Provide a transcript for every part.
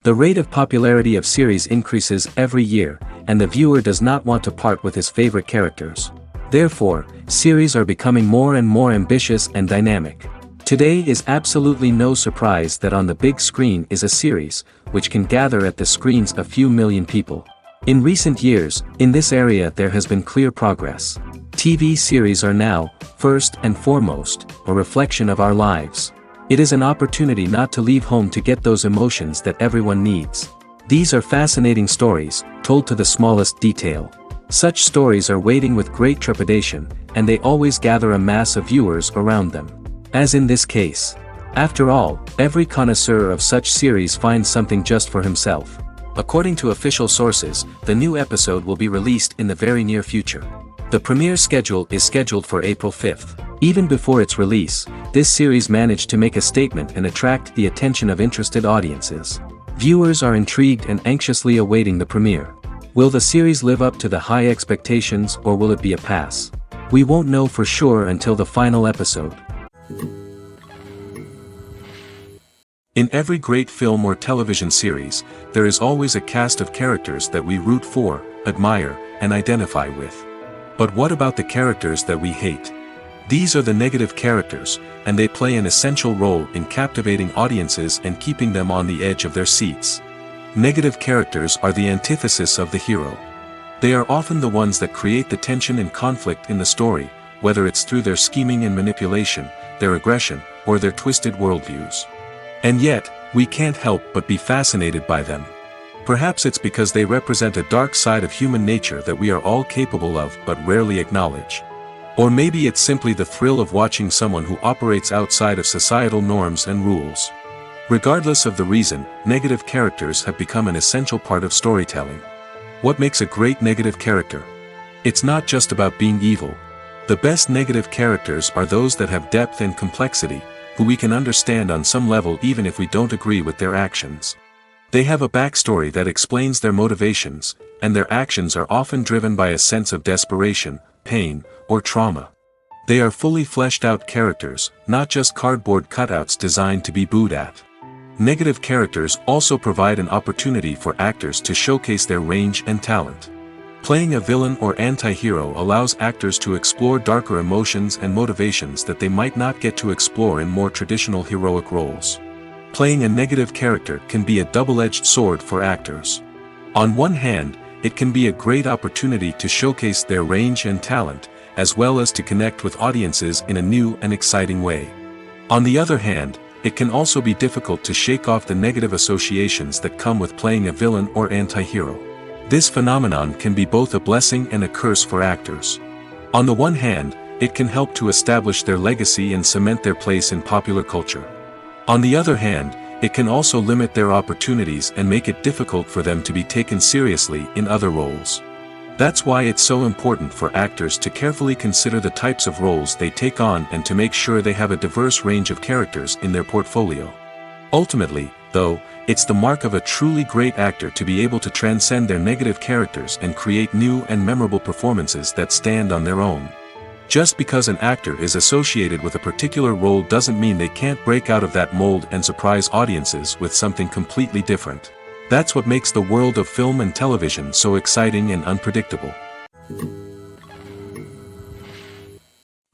The rate of popularity of series increases every year, and the viewer does not want to part with his favorite characters. Therefore, series are becoming more and more ambitious and dynamic. Today is absolutely no surprise that on the big screen is a series, which can gather at the screens a few million people. In recent years, in this area there has been clear progress. TV series are now, first and foremost, a reflection of our lives. It is an opportunity not to leave home to get those emotions that everyone needs. These are fascinating stories, told to the smallest detail. Such stories are waiting with great trepidation, and they always gather a mass of viewers around them. As in this case. After all, every connoisseur of such series finds something just for himself. According to official sources, the new episode will be released in the very near future. The premiere schedule is scheduled for April 5th. Even before its release, this series managed to make a statement and attract the attention of interested audiences. Viewers are intrigued and anxiously awaiting the premiere. Will the series live up to the high expectations or will it be a pass? We won't know for sure until the final episode. In every great film or television series, there is always a cast of characters that we root for, admire, and identify with. But what about the characters that we hate? These are the negative characters, and they play an essential role in captivating audiences and keeping them on the edge of their seats. Negative characters are the antithesis of the hero. They are often the ones that create the tension and conflict in the story, whether it's through their scheming and manipulation, their aggression, or their twisted worldviews. And yet, we can't help but be fascinated by them. Perhaps it's because they represent a dark side of human nature that we are all capable of but rarely acknowledge. Or maybe it's simply the thrill of watching someone who operates outside of societal norms and rules. Regardless of the reason, negative characters have become an essential part of storytelling. What makes a great negative character? It's not just about being evil. The best negative characters are those that have depth and complexity, who we can understand on some level even if we don't agree with their actions. They have a backstory that explains their motivations, and their actions are often driven by a sense of desperation, pain, or trauma. They are fully fleshed out characters, not just cardboard cutouts designed to be booed at. Negative characters also provide an opportunity for actors to showcase their range and talent. Playing a villain or anti-hero allows actors to explore darker emotions and motivations that they might not get to explore in more traditional heroic roles. Playing a negative character can be a double-edged sword for actors. On one hand, it can be a great opportunity to showcase their range and talent, as well as to connect with audiences in a new and exciting way. On the other hand, it can also be difficult to shake off the negative associations that come with playing a villain or anti-hero. This phenomenon can be both a blessing and a curse for actors. On the one hand, it can help to establish their legacy and cement their place in popular culture. On the other hand, it can also limit their opportunities and make it difficult for them to be taken seriously in other roles. That's why it's so important for actors to carefully consider the types of roles they take on and to make sure they have a diverse range of characters in their portfolio. Ultimately, though, it's the mark of a truly great actor to be able to transcend their negative characters and create new and memorable performances that stand on their own. Just because an actor is associated with a particular role doesn't mean they can't break out of that mold and surprise audiences with something completely different. That's what makes the world of film and television so exciting and unpredictable.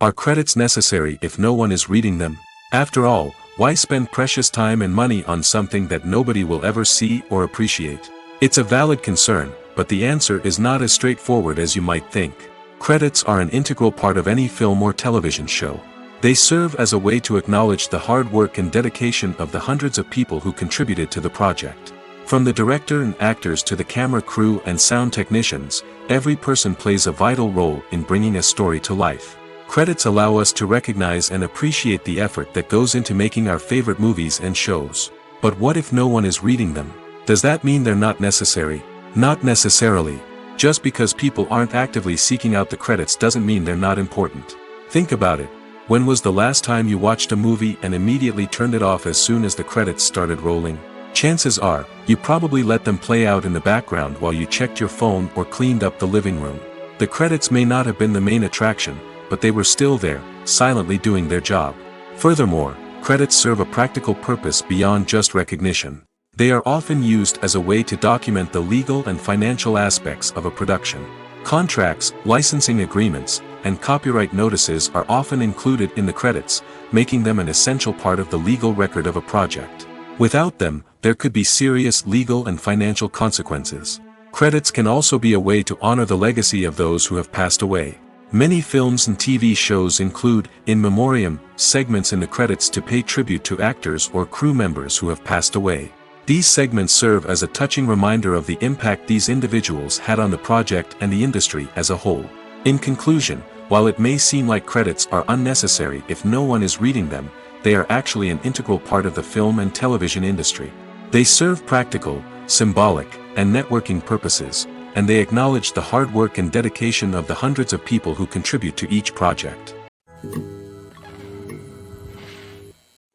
Are credits necessary if no one is reading them? After all, why spend precious time and money on something that nobody will ever see or appreciate? It's a valid concern, but the answer is not as straightforward as you might think. Credits are an integral part of any film or television show. They serve as a way to acknowledge the hard work and dedication of the hundreds of people who contributed to the project. From the director and actors to the camera crew and sound technicians, every person plays a vital role in bringing a story to life. Credits allow us to recognize and appreciate the effort that goes into making our favorite movies and shows. But what if no one is reading them? Does that mean they're not necessary? Not necessarily. Just because people aren't actively seeking out the credits doesn't mean they're not important. Think about it. When was the last time you watched a movie and immediately turned it off as soon as the credits started rolling? Chances are, you probably let them play out in the background while you checked your phone or cleaned up the living room. The credits may not have been the main attraction, but they were still there, silently doing their job. Furthermore, credits serve a practical purpose beyond just recognition. They are often used as a way to document the legal and financial aspects of a production. Contracts, licensing agreements, and copyright notices are often included in the credits, making them an essential part of the legal record of a project. Without them, there could be serious legal and financial consequences. Credits can also be a way to honor the legacy of those who have passed away. Many films and TV shows include in memoriam segments in the credits to pay tribute to actors or crew members who have passed away. These segments serve as a touching reminder of the impact these individuals had on the project and the industry as a whole. In conclusion, while it may seem like credits are unnecessary if no one is reading them, they are actually an integral part of the film and television industry. They serve practical, symbolic, and networking purposes, and they acknowledge the hard work and dedication of the hundreds of people who contribute to each project.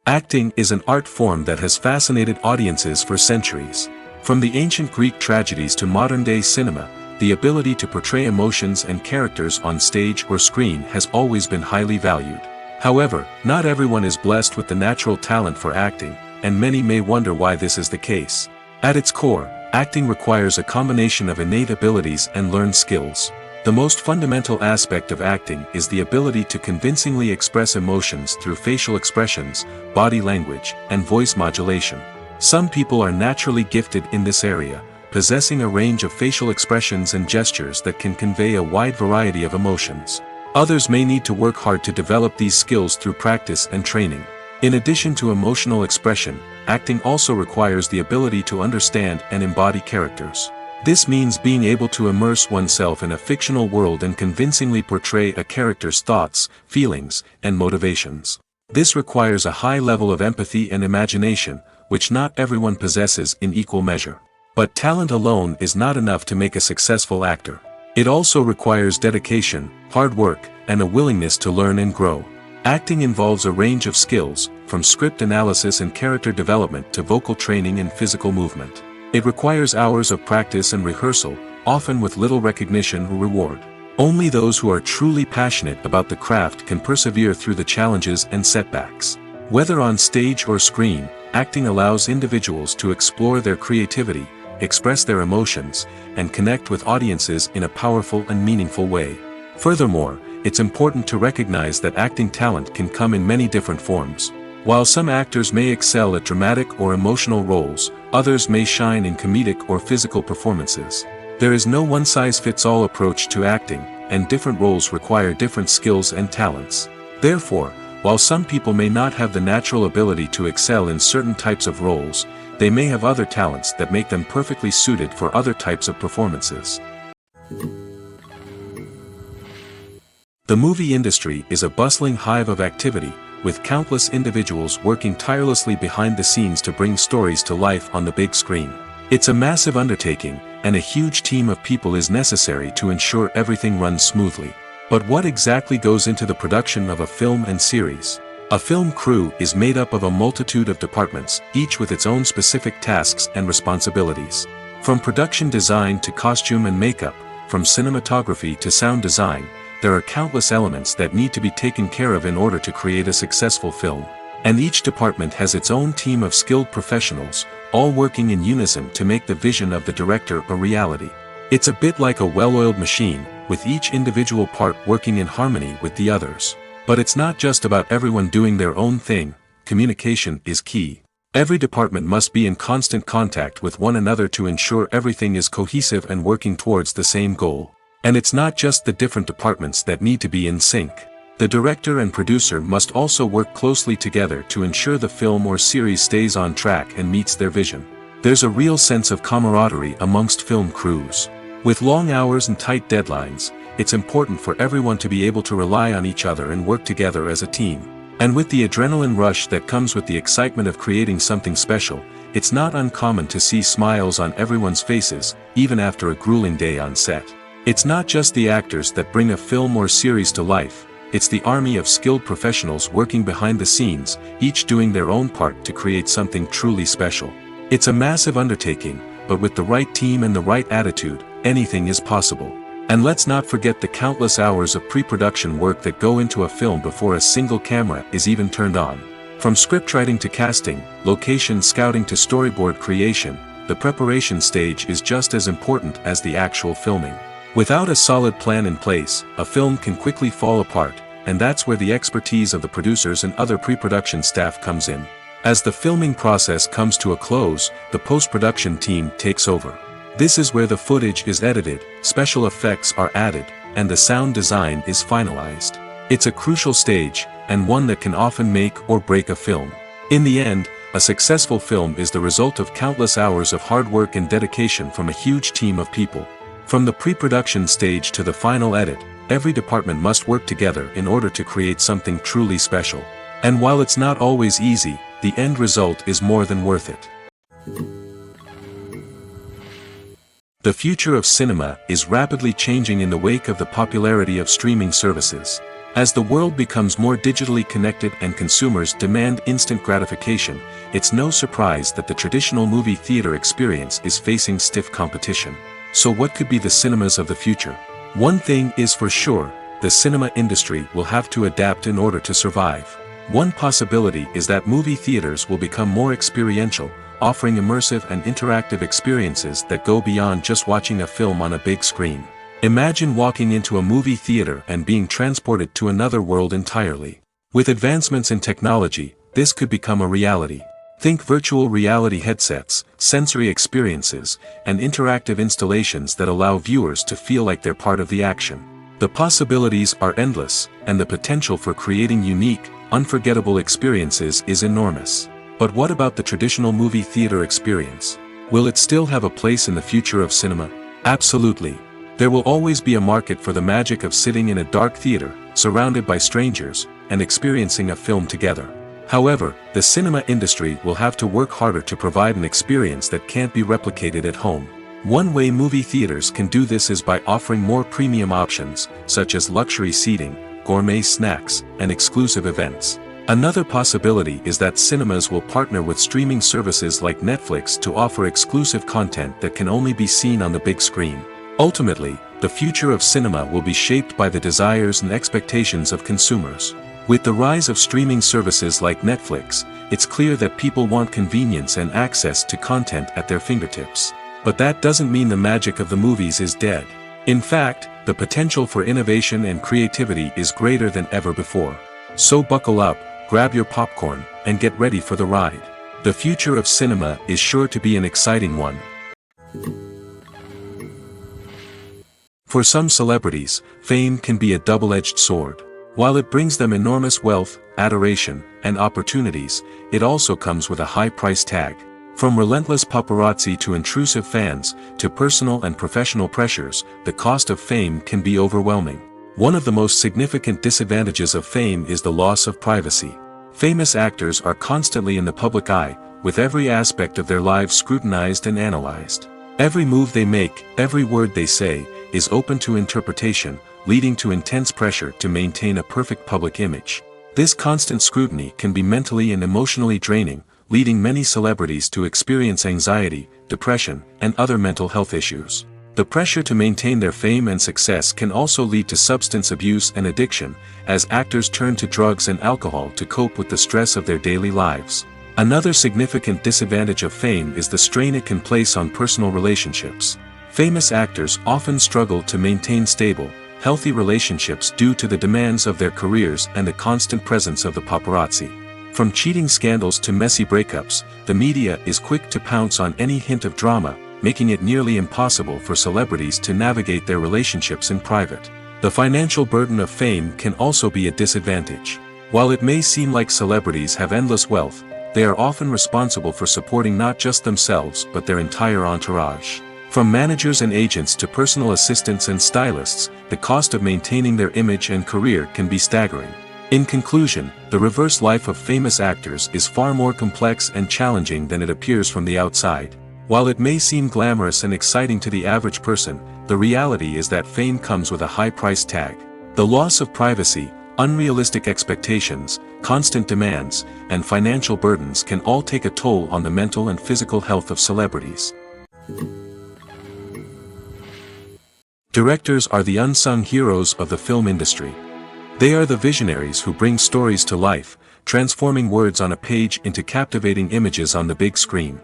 Acting is an art form that has fascinated audiences for centuries. From the ancient Greek tragedies to modern-day cinema, the ability to portray emotions and characters on stage or screen has always been highly valued. However, not everyone is blessed with the natural talent for acting, and many may wonder why this is the case. At its core, acting requires a combination of innate abilities and learned skills. The most fundamental aspect of acting is the ability to convincingly express emotions through facial expressions, body language, and voice modulation. Some people are naturally gifted in this area, possessing a range of facial expressions and gestures that can convey a wide variety of emotions. Others may need to work hard to develop these skills through practice and training. In addition to emotional expression, acting also requires the ability to understand and embody characters. This means being able to immerse oneself in a fictional world and convincingly portray a character's thoughts, feelings, and motivations. This requires a high level of empathy and imagination, which not everyone possesses in equal measure. But talent alone is not enough to make a successful actor. It also requires dedication, hard work, and a willingness to learn and grow. Acting involves a range of skills, from script analysis and character development to vocal training and physical movement. It requires hours of practice and rehearsal, often with little recognition or reward. Only those who are truly passionate about the craft can persevere through the challenges and setbacks. Whether on stage or screen, acting allows individuals to explore their creativity, express their emotions, and connect with audiences in a powerful and meaningful way. Furthermore, it's important to recognize that acting talent can come in many different forms. While some actors may excel at dramatic or emotional roles, others may shine in comedic or physical performances. There is no one-size-fits-all approach to acting, and different roles require different skills and talents. Therefore, while some people may not have the natural ability to excel in certain types of roles, they may have other talents that make them perfectly suited for other types of performances. The movie industry is a bustling hive of activity, with countless individuals working tirelessly behind the scenes to bring stories to life on the big screen. It's a massive undertaking, and a huge team of people is necessary to ensure everything runs smoothly. But what exactly goes into the production of a film and series? A film crew is made up of a multitude of departments, each with its own specific tasks and responsibilities. From production design to costume and makeup, from cinematography to sound design, there are countless elements that need to be taken care of in order to create a successful film. And each department has its own team of skilled professionals, all working in unison to make the vision of the director a reality. It's a bit like a well-oiled machine, with each individual part working in harmony with the others. But it's not just about everyone doing their own thing. Communication is key. Every department must be in constant contact with one another to ensure everything is cohesive and working towards the same goal. And it's not just the different departments that need to be in sync. The director and producer must also work closely together to ensure the film or series stays on track and meets their vision. There's a real sense of camaraderie amongst film crews. With long hours and tight deadlines, it's important for everyone to be able to rely on each other and work together as a team. And with the adrenaline rush that comes with the excitement of creating something special, it's not uncommon to see smiles on everyone's faces, even after a grueling day on set. It's not just the actors that bring a film or series to life, it's the army of skilled professionals working behind the scenes, each doing their own part to create something truly special. It's a massive undertaking, but with the right team and the right attitude, anything is possible. And let's not forget the countless hours of pre-production work that go into a film before a single camera is even turned on. From scriptwriting to casting, location scouting to storyboard creation, the preparation stage is just as important as the actual filming. Without a solid plan in place, a film can quickly fall apart, and that's where the expertise of the producers and other pre-production staff comes in. As the filming process comes to a close, the post-production team takes over. This is where the footage is edited, special effects are added, and the sound design is finalized. It's a crucial stage, and one that can often make or break a film. In the end, a successful film is the result of countless hours of hard work and dedication from a huge team of people. From the pre-production stage to the final edit, every department must work together in order to create something truly special. And while it's not always easy, the end result is more than worth it. The future of cinema is rapidly changing in the wake of the popularity of streaming services. As the world becomes more digitally connected and consumers demand instant gratification, it's no surprise that the traditional movie theater experience is facing stiff competition. So what could be the cinemas of the future? One thing is for sure, the cinema industry will have to adapt in order to survive. One possibility is that movie theaters will become more experiential, offering immersive and interactive experiences that go beyond just watching a film on a big screen. Imagine walking into a movie theater and being transported to another world entirely. With advancements in technology, this could become a reality. Think virtual reality headsets, sensory experiences, and interactive installations that allow viewers to feel like they're part of the action. The possibilities are endless, and the potential for creating unique, unforgettable experiences is enormous. But what about the traditional movie theater experience? Will it still have a place in the future of cinema? Absolutely. There will always be a market for the magic of sitting in a dark theater, surrounded by strangers, and experiencing a film together. However, the cinema industry will have to work harder to provide an experience that can't be replicated at home. One way movie theaters can do this is by offering more premium options, such as luxury seating, gourmet snacks, and exclusive events. Another possibility is that cinemas will partner with streaming services like Netflix to offer exclusive content that can only be seen on the big screen. Ultimately, the future of cinema will be shaped by the desires and expectations of consumers. With the rise of streaming services like Netflix, it's clear that people want convenience and access to content at their fingertips. But that doesn't mean the magic of the movies is dead. In fact, the potential for innovation and creativity is greater than ever before. So buckle up, grab your popcorn, and get ready for the ride. The future of cinema is sure to be an exciting one. For some celebrities, fame can be a double-edged sword. While it brings them enormous wealth, adoration, and opportunities, it also comes with a high price tag. From relentless paparazzi to intrusive fans, to personal and professional pressures, the cost of fame can be overwhelming. One of the most significant disadvantages of fame is the loss of privacy. Famous actors are constantly in the public eye, with every aspect of their lives scrutinized and analyzed. Every move they make, every word they say, is open to interpretation, leading to intense pressure to maintain a perfect public image. This constant scrutiny can be mentally and emotionally draining, leading many celebrities to experience anxiety, depression, and other mental health issues. The pressure to maintain their fame and success can also lead to substance abuse and addiction, as actors turn to drugs and alcohol to cope with the stress of their daily lives. Another significant disadvantage of fame is the strain it can place on personal relationships. Famous actors often struggle to maintain stable, healthy relationships due to the demands of their careers and the constant presence of the paparazzi. From cheating scandals to messy breakups, the media is quick to pounce on any hint of drama, making it nearly impossible for celebrities to navigate their relationships in private. The financial burden of fame can also be a disadvantage. While it may seem like celebrities have endless wealth, they are often responsible for supporting not just themselves but their entire entourage. From managers and agents to personal assistants and stylists, the cost of maintaining their image and career can be staggering. In conclusion, the reverse life of famous actors is far more complex and challenging than it appears from the outside. While it may seem glamorous and exciting to the average person, the reality is that fame comes with a high price tag. The loss of privacy, unrealistic expectations, constant demands, and financial burdens can all take a toll on the mental and physical health of celebrities. Directors are the unsung heroes of the film industry. They are the visionaries who bring stories to life, transforming words on a page into captivating images on the big screen.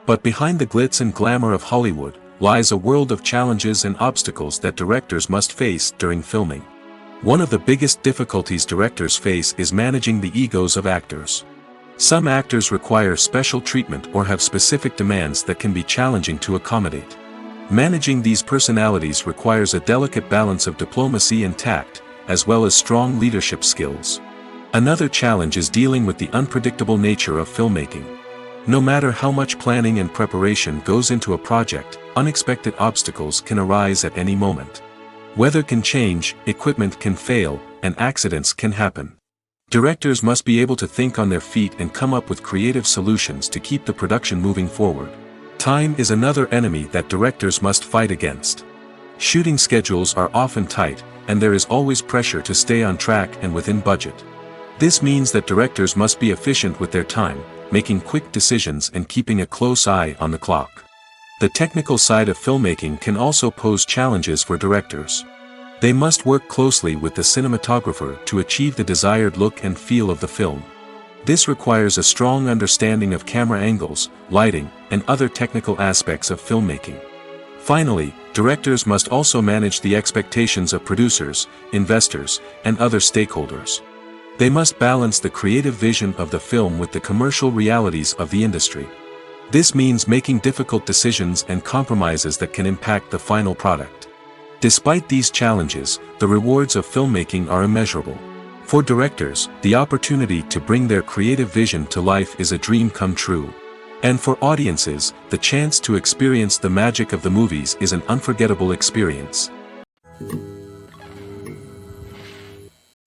But behind the glitz and glamour of Hollywood, lies a world of challenges and obstacles that directors must face during filming. One of the biggest difficulties directors face is managing the egos of actors. Some actors require special treatment or have specific demands that can be challenging to accommodate. Managing these personalities requires a delicate balance of diplomacy and tact, as well as strong leadership skills. Another challenge is dealing with the unpredictable nature of filmmaking. No matter how much planning and preparation goes into a project, unexpected obstacles can arise at any moment. Weather can change, equipment can fail, and accidents can happen. Directors must be able to think on their feet and come up with creative solutions to keep the production moving forward. Time is another enemy that directors must fight against. Shooting schedules are often tight, and there is always pressure to stay on track and within budget. This means that directors must be efficient with their time, making quick decisions and keeping a close eye on the clock. The technical side of filmmaking can also pose challenges for directors. They must work closely with the cinematographer to achieve the desired look and feel of the film. This requires a strong understanding of camera angles, lighting, and other technical aspects of filmmaking. Finally, directors must also manage the expectations of producers, investors, and other stakeholders. They must balance the creative vision of the film with the commercial realities of the industry. This means making difficult decisions and compromises that can impact the final product. Despite these challenges, the rewards of filmmaking are immeasurable. For directors, the opportunity to bring their creative vision to life is a dream come true. And for audiences, the chance to experience the magic of the movies is an unforgettable experience.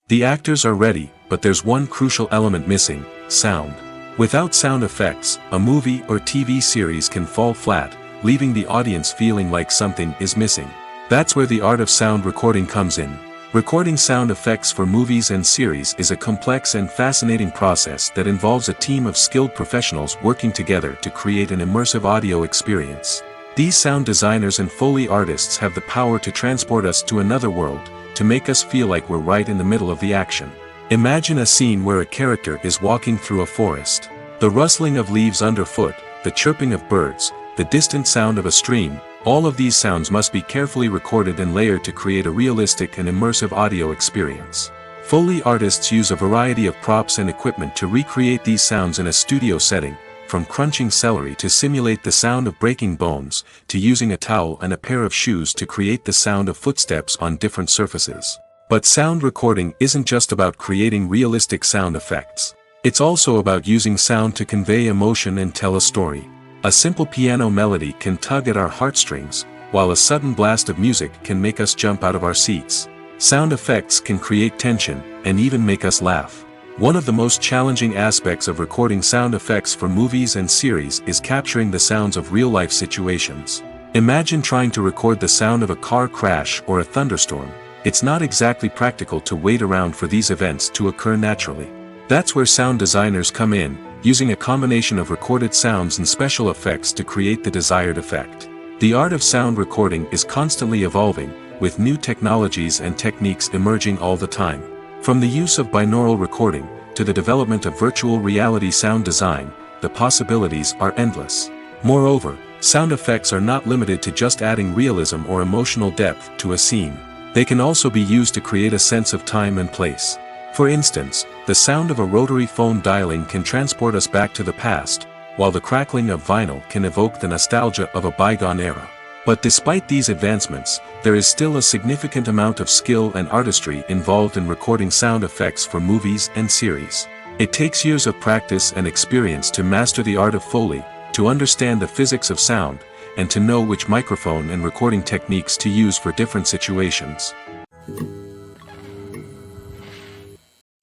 The actors are ready, but there's one crucial element missing: sound. Without sound effects, a movie or TV series can fall flat, leaving the audience feeling like something is missing. That's where the art of sound recording comes in. Recording sound effects for movies and series is a complex and fascinating process that involves a team of skilled professionals working together to create an immersive audio experience. These sound designers and Foley artists have the power to transport us to another world, to make us feel like we're right in the middle of the action. Imagine a scene where a character is walking through a forest. The rustling of leaves underfoot, the chirping of birds, the distant sound of a stream, all of these sounds must be carefully recorded and layered to create a realistic and immersive audio experience. Foley artists use a variety of props and equipment to recreate these sounds in a studio setting, from crunching celery to simulate the sound of breaking bones, to using a towel and a pair of shoes to create the sound of footsteps on different surfaces. But sound recording isn't just about creating realistic sound effects. It's also about using sound to convey emotion and tell a story. A simple piano melody can tug at our heartstrings, while a sudden blast of music can make us jump out of our seats. Sound effects can create tension, and even make us laugh. One of the most challenging aspects of recording sound effects for movies and series is capturing the sounds of real-life situations. Imagine trying to record the sound of a car crash or a thunderstorm. It's not exactly practical to wait around for these events to occur naturally. That's where sound designers come in, using a combination of recorded sounds and special effects to create the desired effect. The art of sound recording is constantly evolving, with new technologies and techniques emerging all the time. From the use of binaural recording, to the development of virtual reality sound design, the possibilities are endless. Moreover, sound effects are not limited to just adding realism or emotional depth to a scene. They can also be used to create a sense of time and place. For instance, the sound of a rotary phone dialing can transport us back to the past, while the crackling of vinyl can evoke the nostalgia of a bygone era. But despite these advancements, there is still a significant amount of skill and artistry involved in recording sound effects for movies and series. It takes years of practice and experience to master the art of Foley, to understand the physics of sound, and to know which microphone and recording techniques to use for different situations.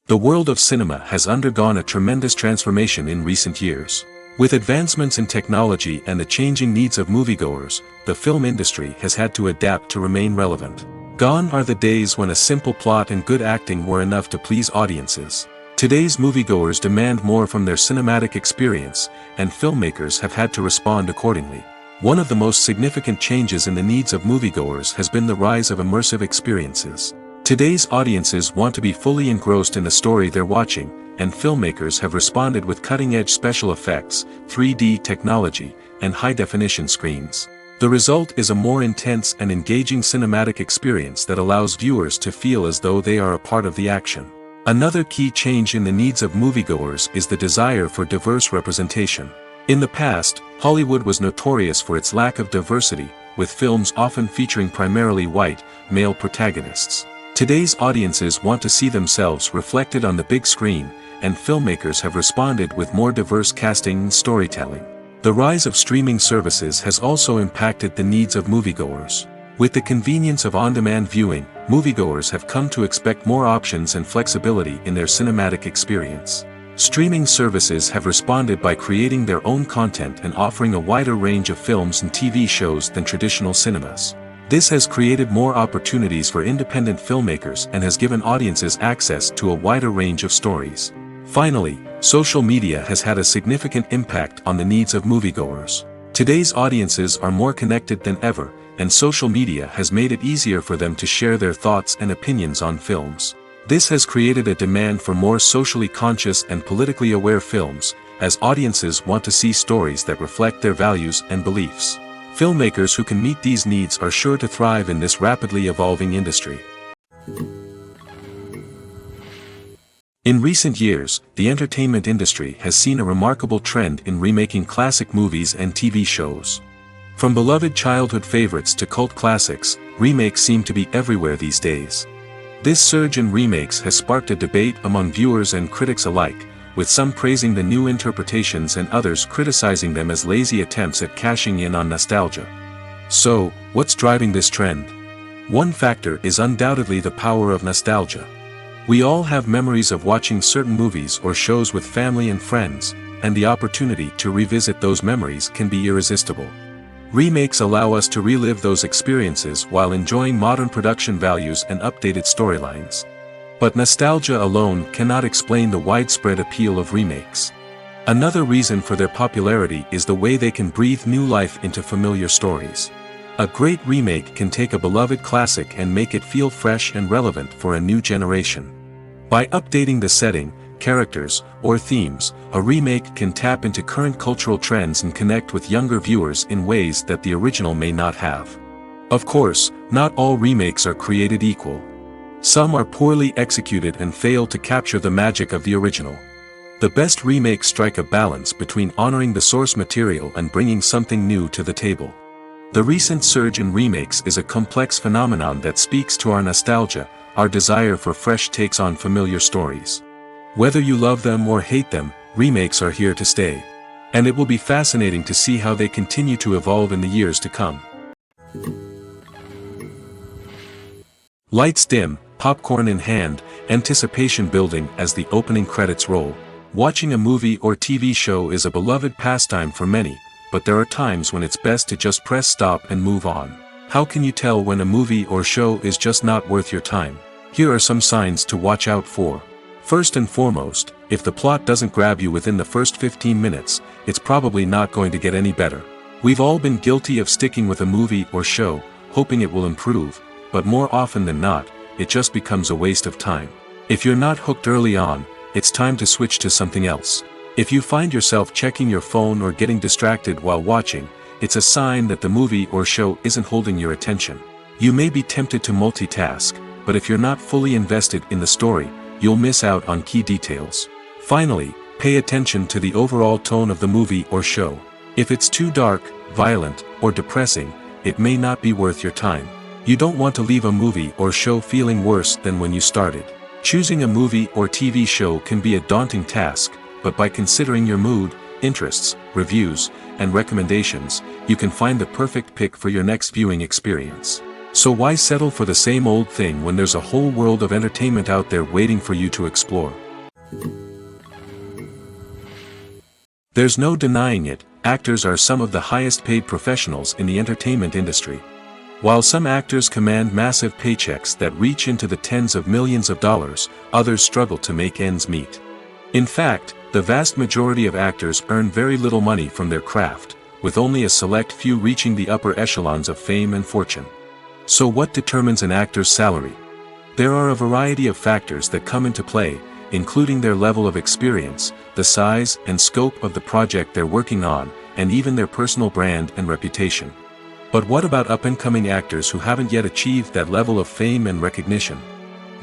The world of cinema has undergone a tremendous transformation in recent years. With advancements in technology and the changing needs of moviegoers, the film industry has had to adapt to remain relevant. Gone are the days when a simple plot and good acting were enough to please audiences. Today's moviegoers demand more from their cinematic experience, and filmmakers have had to respond accordingly. One of the most significant changes in the needs of moviegoers has been the rise of immersive experiences. Today's audiences want to be fully engrossed in the story they're watching, and filmmakers have responded with cutting-edge special effects, 3D technology, and high-definition screens. The result is a more intense and engaging cinematic experience that allows viewers to feel as though they are a part of the action. Another key change in the needs of moviegoers is the desire for diverse representation. In the past, Hollywood was notorious for its lack of diversity, with films often featuring primarily white, male protagonists. Today's audiences want to see themselves reflected on the big screen, and filmmakers have responded with more diverse casting and storytelling. The rise of streaming services has also impacted the needs of moviegoers. With the convenience of on-demand viewing, moviegoers have come to expect more options and flexibility in their cinematic experience. Streaming services have responded by creating their own content and offering a wider range of films and TV shows than traditional cinemas. This has created more opportunities for independent filmmakers and has given audiences access to a wider range of stories. Finally, social media has had a significant impact on the needs of moviegoers. Today's audiences are more connected than ever, and social media has made it easier for them to share their thoughts and opinions on films. This has created a demand for more socially conscious and politically aware films, as audiences want to see stories that reflect their values and beliefs. Filmmakers who can meet these needs are sure to thrive in this rapidly evolving industry. In recent years, the entertainment industry has seen a remarkable trend in remaking classic movies and TV shows. From beloved childhood favorites to cult classics, remakes seem to be everywhere these days. This surge in remakes has sparked a debate among viewers and critics alike, with some praising the new interpretations and others criticizing them as lazy attempts at cashing in on nostalgia. So, what's driving this trend? One factor is undoubtedly the power of nostalgia. We all have memories of watching certain movies or shows with family and friends, and the opportunity to revisit those memories can be irresistible. Remakes allow us to relive those experiences while enjoying modern production values and updated storylines. But nostalgia alone cannot explain the widespread appeal of remakes. Another reason for their popularity is the way they can breathe new life into familiar stories. A great remake can take a beloved classic and make it feel fresh and relevant for a new generation. By updating the setting, characters, or themes, a remake can tap into current cultural trends and connect with younger viewers in ways that the original may not have. Of course, not all remakes are created equal. Some are poorly executed and fail to capture the magic of the original. The best remakes strike a balance between honoring the source material and bringing something new to the table. The recent surge in remakes is a complex phenomenon that speaks to our nostalgia, our desire for fresh takes on familiar stories. Whether you love them or hate them, remakes are here to stay. And it will be fascinating to see how they continue to evolve in the years to come. Lights dim, popcorn in hand, anticipation building as the opening credits roll. Watching a movie or TV show is a beloved pastime for many, but there are times when it's best to just press stop and move on. How can you tell when a movie or show is just not worth your time? Here are some signs to watch out for. First and foremost, if the plot doesn't grab you within the first 15 minutes, it's probably not going to get any better. We've all been guilty of sticking with a movie or show, hoping it will improve, but more often than not, it just becomes a waste of time. If you're not hooked early on, it's time to switch to something else. If you find yourself checking your phone or getting distracted while watching, it's a sign that the movie or show isn't holding your attention. You may be tempted to multitask, but if you're not fully invested in the story, you'll miss out on key details. Finally, pay attention to the overall tone of the movie or show. If it's too dark, violent, or depressing, it may not be worth your time. You don't want to leave a movie or show feeling worse than when you started. Choosing a movie or TV show can be a daunting task, but by considering your mood, interests, reviews, and recommendations, you can find the perfect pick for your next viewing experience. So why settle for the same old thing when there's a whole world of entertainment out there waiting for you to explore? There's no denying it, actors are some of the highest paid professionals in the entertainment industry. While some actors command massive paychecks that reach into the tens of millions of dollars, others struggle to make ends meet. In fact, the vast majority of actors earn very little money from their craft, with only a select few reaching the upper echelons of fame and fortune. So what determines an actor's salary? There are a variety of factors that come into play, including their level of experience, the size and scope of the project they're working on, and even their personal brand and reputation. But what about up-and-coming actors who haven't yet achieved that level of fame and recognition?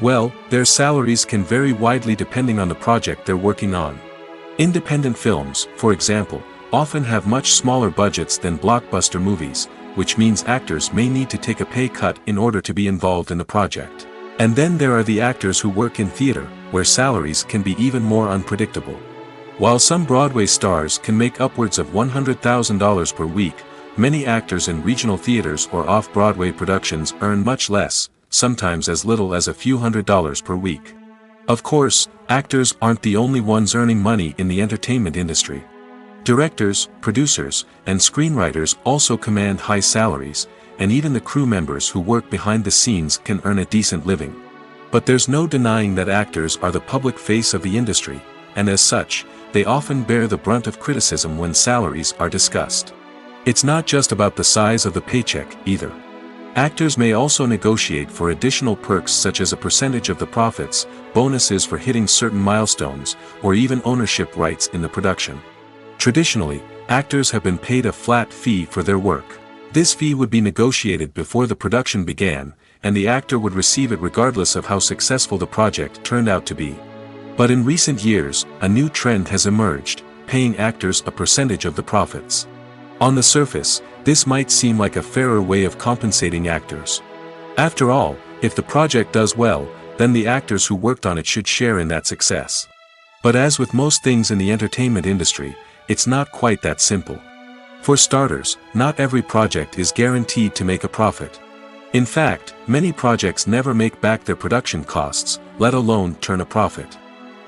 Well, their salaries can vary widely depending on the project they're working on. Independent films, for example, often have much smaller budgets than blockbuster movies, which means actors may need to take a pay cut in order to be involved in the project. And then there are the actors who work in theater, where salaries can be even more unpredictable. While some Broadway stars can make upwards of $100,000 per week, many actors in regional theaters or off-Broadway productions earn much less, sometimes as little as a few $100s per week. Of course, actors aren't the only ones earning money in the entertainment industry. Directors, producers, and screenwriters also command high salaries, and even the crew members who work behind the scenes can earn a decent living. But there's no denying that actors are the public face of the industry, and as such, they often bear the brunt of criticism when salaries are discussed. It's not just about the size of the paycheck, either. Actors may also negotiate for additional perks such as a percentage of the profits, bonuses for hitting certain milestones, or even ownership rights in the production. Traditionally, actors have been paid a flat fee for their work. This fee would be negotiated before the production began, and the actor would receive it regardless of how successful the project turned out to be. But in recent years, a new trend has emerged, paying actors a percentage of the profits. On the surface, this might seem like a fairer way of compensating actors. After all, if the project does well, then the actors who worked on it should share in that success. But as with most things in the entertainment industry, it's not quite that simple. For starters, not every project is guaranteed to make a profit. In fact, many projects never make back their production costs, let alone turn a profit.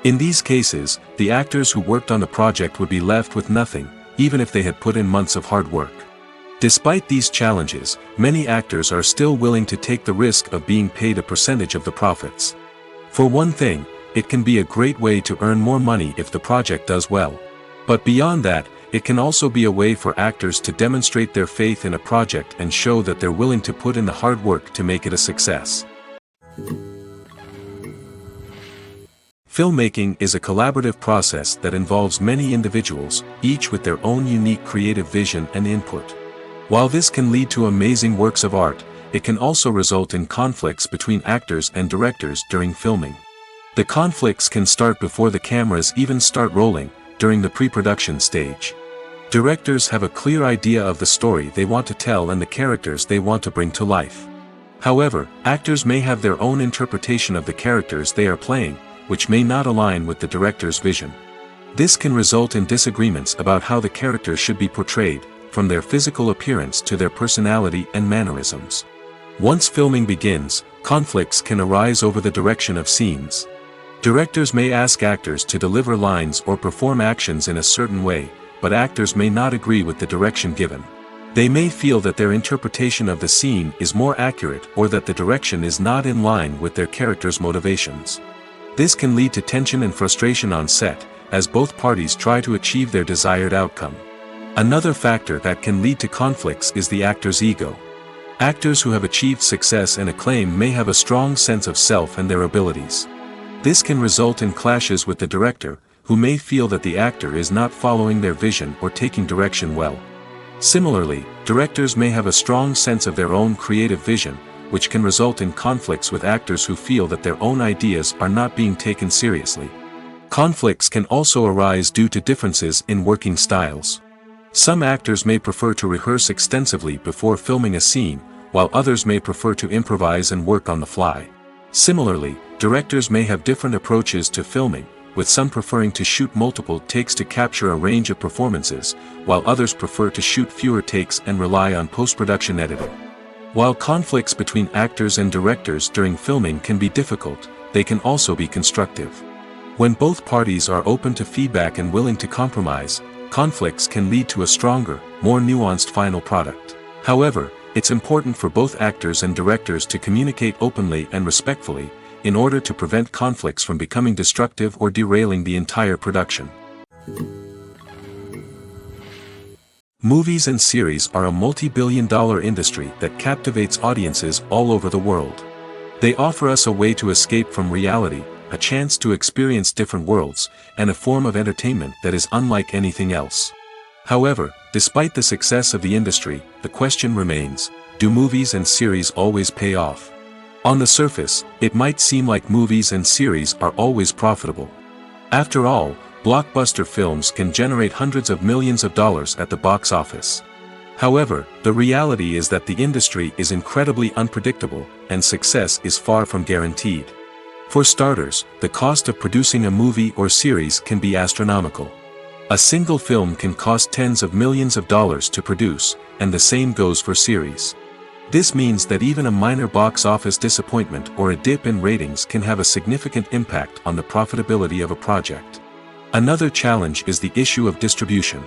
In these cases, the actors who worked on the project would be left with nothing, even if they had put in months of hard work. Despite these challenges, many actors are still willing to take the risk of being paid a percentage of the profits. For one thing, it can be a great way to earn more money if the project does well. But beyond that, it can also be a way for actors to demonstrate their faith in a project and show that they're willing to put in the hard work to make it a success. Filmmaking is a collaborative process that involves many individuals, each with their own unique creative vision and input. While this can lead to amazing works of art, it can also result in conflicts between actors and directors during filming. The conflicts can start before the cameras even start rolling, during the pre-production stage. Directors have a clear idea of the story they want to tell and the characters they want to bring to life. However, actors may have their own interpretation of the characters they are playing, which may not align with the director's vision. This can result in disagreements about how the characters should be portrayed, from their physical appearance to their personality and mannerisms. Once filming begins, conflicts can arise over the direction of scenes. Directors may ask actors to deliver lines or perform actions in a certain way, but actors may not agree with the direction given. They may feel that their interpretation of the scene is more accurate or that the direction is not in line with their character's motivations. This can lead to tension and frustration on set, as both parties try to achieve their desired outcome. Another factor that can lead to conflicts is the actor's ego. Actors who have achieved success and acclaim may have a strong sense of self and their abilities. This can result in clashes with the director, who may feel that the actor is not following their vision or taking direction well. Similarly, directors may have a strong sense of their own creative vision, which can result in conflicts with actors who feel that their own ideas are not being taken seriously. Conflicts can also arise due to differences in working styles. Some actors may prefer to rehearse extensively before filming a scene, while others may prefer to improvise and work on the fly. Similarly, directors may have different approaches to filming, with some preferring to shoot multiple takes to capture a range of performances, while others prefer to shoot fewer takes and rely on post-production editing. While conflicts between actors and directors during filming can be difficult, they can also be constructive. When both parties are open to feedback and willing to compromise, conflicts can lead to a stronger, more nuanced final product. However, it's important for both actors and directors to communicate openly and respectfully, in order to prevent conflicts from becoming destructive or derailing the entire production. Movies and series are a multi-billion-dollar industry that captivates audiences all over the world. They offer us a way to escape from reality, a chance to experience different worlds, and a form of entertainment that is unlike anything else. However, despite the success of the industry, the question remains, do movies and series always pay off? On the surface, it might seem like movies and series are always profitable. After all, blockbuster films can generate hundreds of millions of dollars at the box office. However, the reality is that the industry is incredibly unpredictable, and success is far from guaranteed. For starters, the cost of producing a movie or series can be astronomical. A single film can cost tens of millions of dollars to produce, and the same goes for series. This means that even a minor box office disappointment or a dip in ratings can have a significant impact on the profitability of a project. Another challenge is the issue of distribution.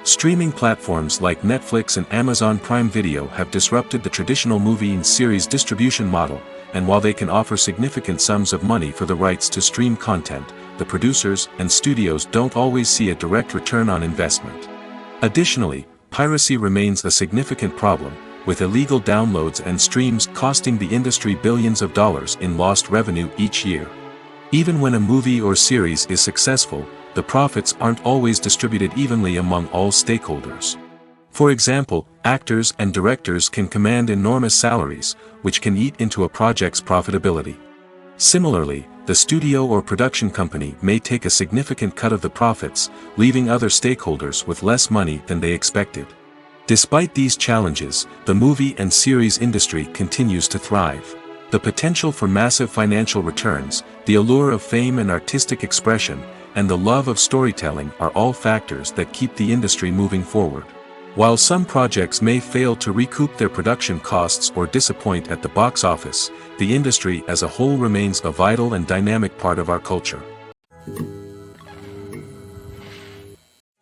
Streaming platforms like Netflix and Amazon Prime Video have disrupted the traditional movie and series distribution model, and while they can offer significant sums of money for the rights to stream content, the producers and studios don't always see a direct return on investment. Additionally, piracy remains a significant problem, with illegal downloads and streams costing the industry billions of dollars in lost revenue each year. Even when a movie or series is successful, the profits aren't always distributed evenly among all stakeholders. For example, actors and directors can command enormous salaries, which can eat into a project's profitability. Similarly, the studio or production company may take a significant cut of the profits, leaving other stakeholders with less money than they expected. Despite these challenges, the movie and series industry continues to thrive. The potential for massive financial returns, the allure of fame and artistic expression, and the love of storytelling are all factors that keep the industry moving forward. While some projects may fail to recoup their production costs or disappoint at the box office, the industry as a whole remains a vital and dynamic part of our culture.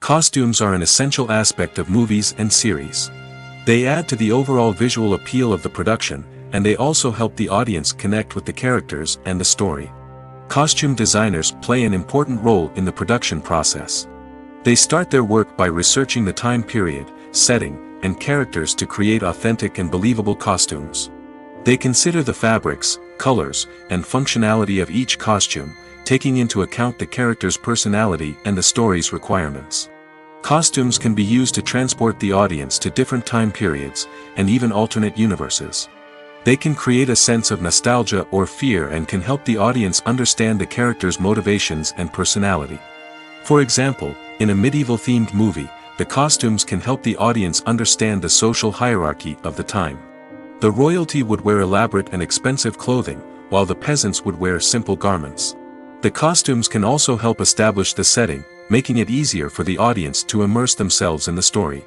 Costumes are an essential aspect of movies and series. They add to the overall visual appeal of the production, and they also help the audience connect with the characters and the story. Costume designers play an important role in the production process. They start their work by researching the time period, setting, and characters to create authentic and believable costumes. They consider the fabrics, colors, and functionality of each costume, taking into account the character's personality and the story's requirements. Costumes can be used to transport the audience to different time periods, and even alternate universes. They can create a sense of nostalgia or fear and can help the audience understand the character's motivations and personality. For example, in a medieval-themed movie, the costumes can help the audience understand the social hierarchy of the time. The royalty would wear elaborate and expensive clothing, while the peasants would wear simple garments. The costumes can also help establish the setting, making it easier for the audience to immerse themselves in the story.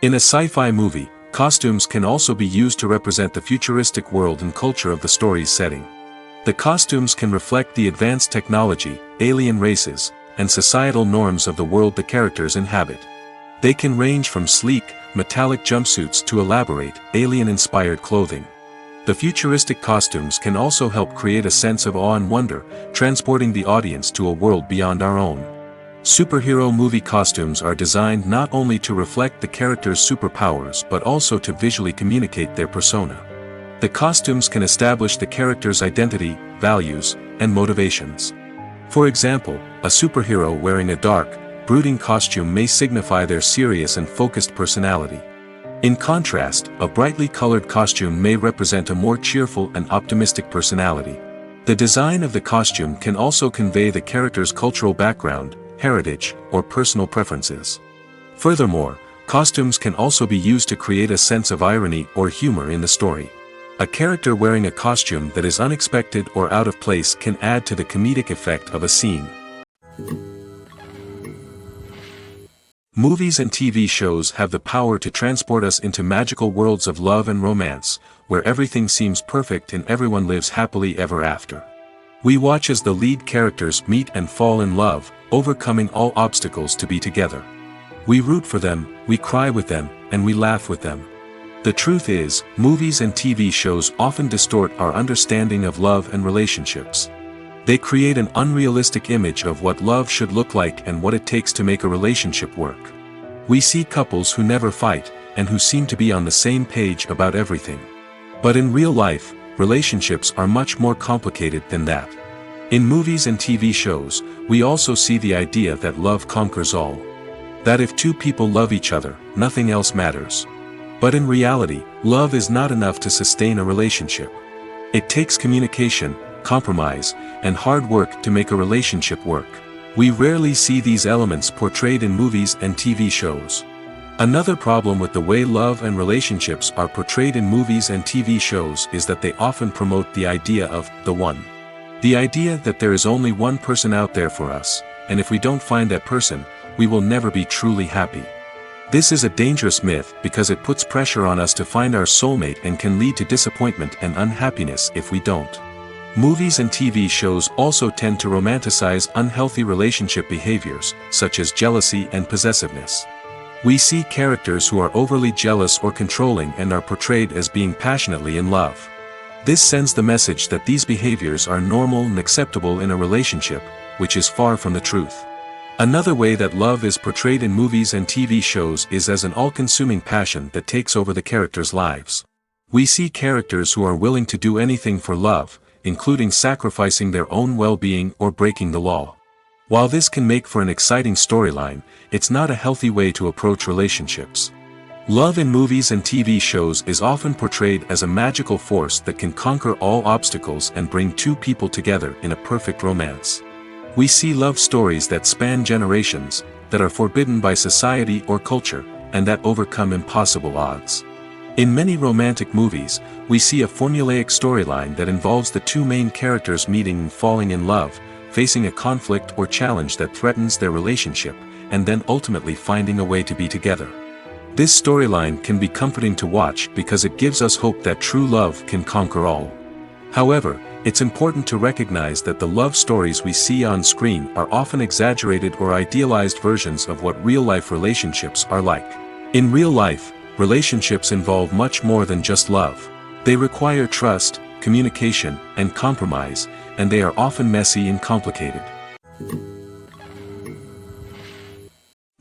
In a sci-fi movie, costumes can also be used to represent the futuristic world and culture of the story's setting. The costumes can reflect the advanced technology, alien races, and societal norms of the world the characters inhabit. They can range from sleek, metallic jumpsuits to elaborate, alien-inspired clothing. The futuristic costumes can also help create a sense of awe and wonder, transporting the audience to a world beyond our own. Superhero movie costumes are designed not only to reflect the character's superpowers but also to visually communicate their persona. The costumes can establish the character's identity, values, and motivations. For example, a superhero wearing a dark, brooding costume may signify their serious and focused personality. In contrast, a brightly colored costume may represent a more cheerful and optimistic personality. The design of the costume can also convey the character's cultural background, heritage, or personal preferences. Furthermore, costumes can also be used to create a sense of irony or humor in the story. A character wearing a costume that is unexpected or out of place can add to the comedic effect of a scene. Movies and TV shows have the power to transport us into magical worlds of love and romance, where everything seems perfect and everyone lives happily ever after. We watch as the lead characters meet and fall in love, overcoming all obstacles to be together. We root for them, we cry with them, and we laugh with them. The truth is, movies and TV shows often distort our understanding of love and relationships. They create an unrealistic image of what love should look like and what it takes to make a relationship work. We see couples who never fight, and who seem to be on the same page about everything. But in real life, relationships are much more complicated than that. In movies and TV shows, we also see the idea that love conquers all. That if two people love each other, nothing else matters. But in reality, love is not enough to sustain a relationship. It takes communication, compromise, and hard work to make a relationship work. We rarely see these elements portrayed in movies and TV shows. Another problem with the way love and relationships are portrayed in movies and TV shows is that they often promote the idea of the one. The idea that there is only one person out there for us, and if we don't find that person, we will never be truly happy. This is a dangerous myth because it puts pressure on us to find our soulmate and can lead to disappointment and unhappiness if we don't. Movies and TV shows also tend to romanticize unhealthy relationship behaviors, such as jealousy and possessiveness. We see characters who are overly jealous or controlling and are portrayed as being passionately in love. This sends the message that these behaviors are normal and acceptable in a relationship, which is far from the truth. Another way that love is portrayed in movies and TV shows is as an all-consuming passion that takes over the characters' lives. We see characters who are willing to do anything for love, including sacrificing their own well-being or breaking the law. While this can make for an exciting storyline, it's not a healthy way to approach relationships. Love in movies and TV shows is often portrayed as a magical force that can conquer all obstacles and bring two people together in a perfect romance. We see love stories that span generations, that are forbidden by society or culture, and that overcome impossible odds. In many romantic movies, we see a formulaic storyline that involves the two main characters meeting and falling in love, facing a conflict or challenge that threatens their relationship, and then ultimately finding a way to be together. This storyline can be comforting to watch because it gives us hope that true love can conquer all. However, it's important to recognize that the love stories we see on screen are often exaggerated or idealized versions of what real-life relationships are like. In real life, relationships involve much more than just love. They require trust, communication, and compromise, and they are often messy and complicated.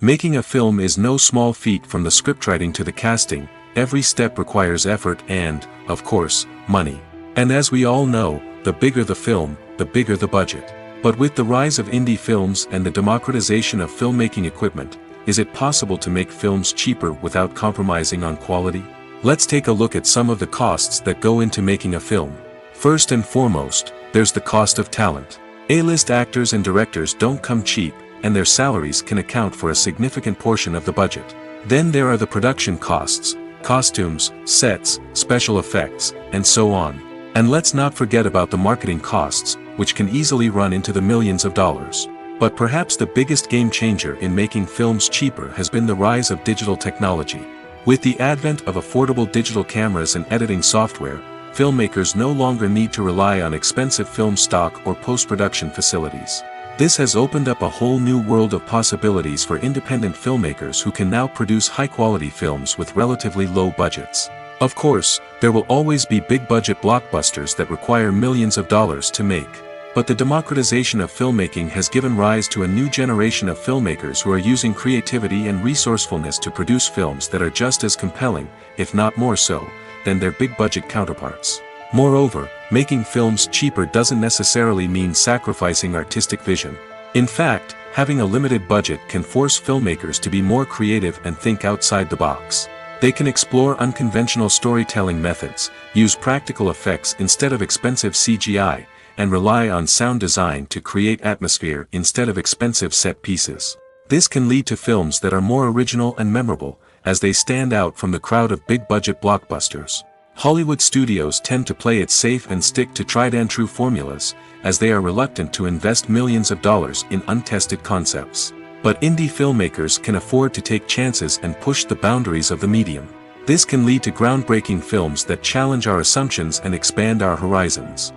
Making a film is no small feat. From the scriptwriting to the casting, every step requires effort and, of course, money. And as we all know, the bigger the film, the bigger the budget. But with the rise of indie films and the democratization of filmmaking equipment, is it possible to make films cheaper without compromising on quality? Let's take a look at some of the costs that go into making a film. First and foremost, there's the cost of talent. A-list actors and directors don't come cheap, and their salaries can account for a significant portion of the budget. Then there are the production costs, costumes, sets, special effects, and so on. And let's not forget about the marketing costs, which can easily run into the millions of dollars. But perhaps the biggest game changer in making films cheaper has been the rise of digital technology. With the advent of affordable digital cameras and editing software, filmmakers no longer need to rely on expensive film stock or post-production facilities. This has opened up a whole new world of possibilities for independent filmmakers who can now produce high-quality films with relatively low budgets. Of course, there will always be big-budget blockbusters that require millions of dollars to make. But the democratization of filmmaking has given rise to a new generation of filmmakers who are using creativity and resourcefulness to produce films that are just as compelling, if not more so, than their big-budget counterparts. Moreover, making films cheaper doesn't necessarily mean sacrificing artistic vision. In fact, having a limited budget can force filmmakers to be more creative and think outside the box. They can explore unconventional storytelling methods, use practical effects instead of expensive CGI, and rely on sound design to create atmosphere instead of expensive set pieces. This can lead to films that are more original and memorable, as they stand out from the crowd of big-budget blockbusters. Hollywood studios tend to play it safe and stick to tried-and-true formulas, as they are reluctant to invest millions of dollars in untested concepts. But indie filmmakers can afford to take chances and push the boundaries of the medium. This can lead to groundbreaking films that challenge our assumptions and expand our horizons.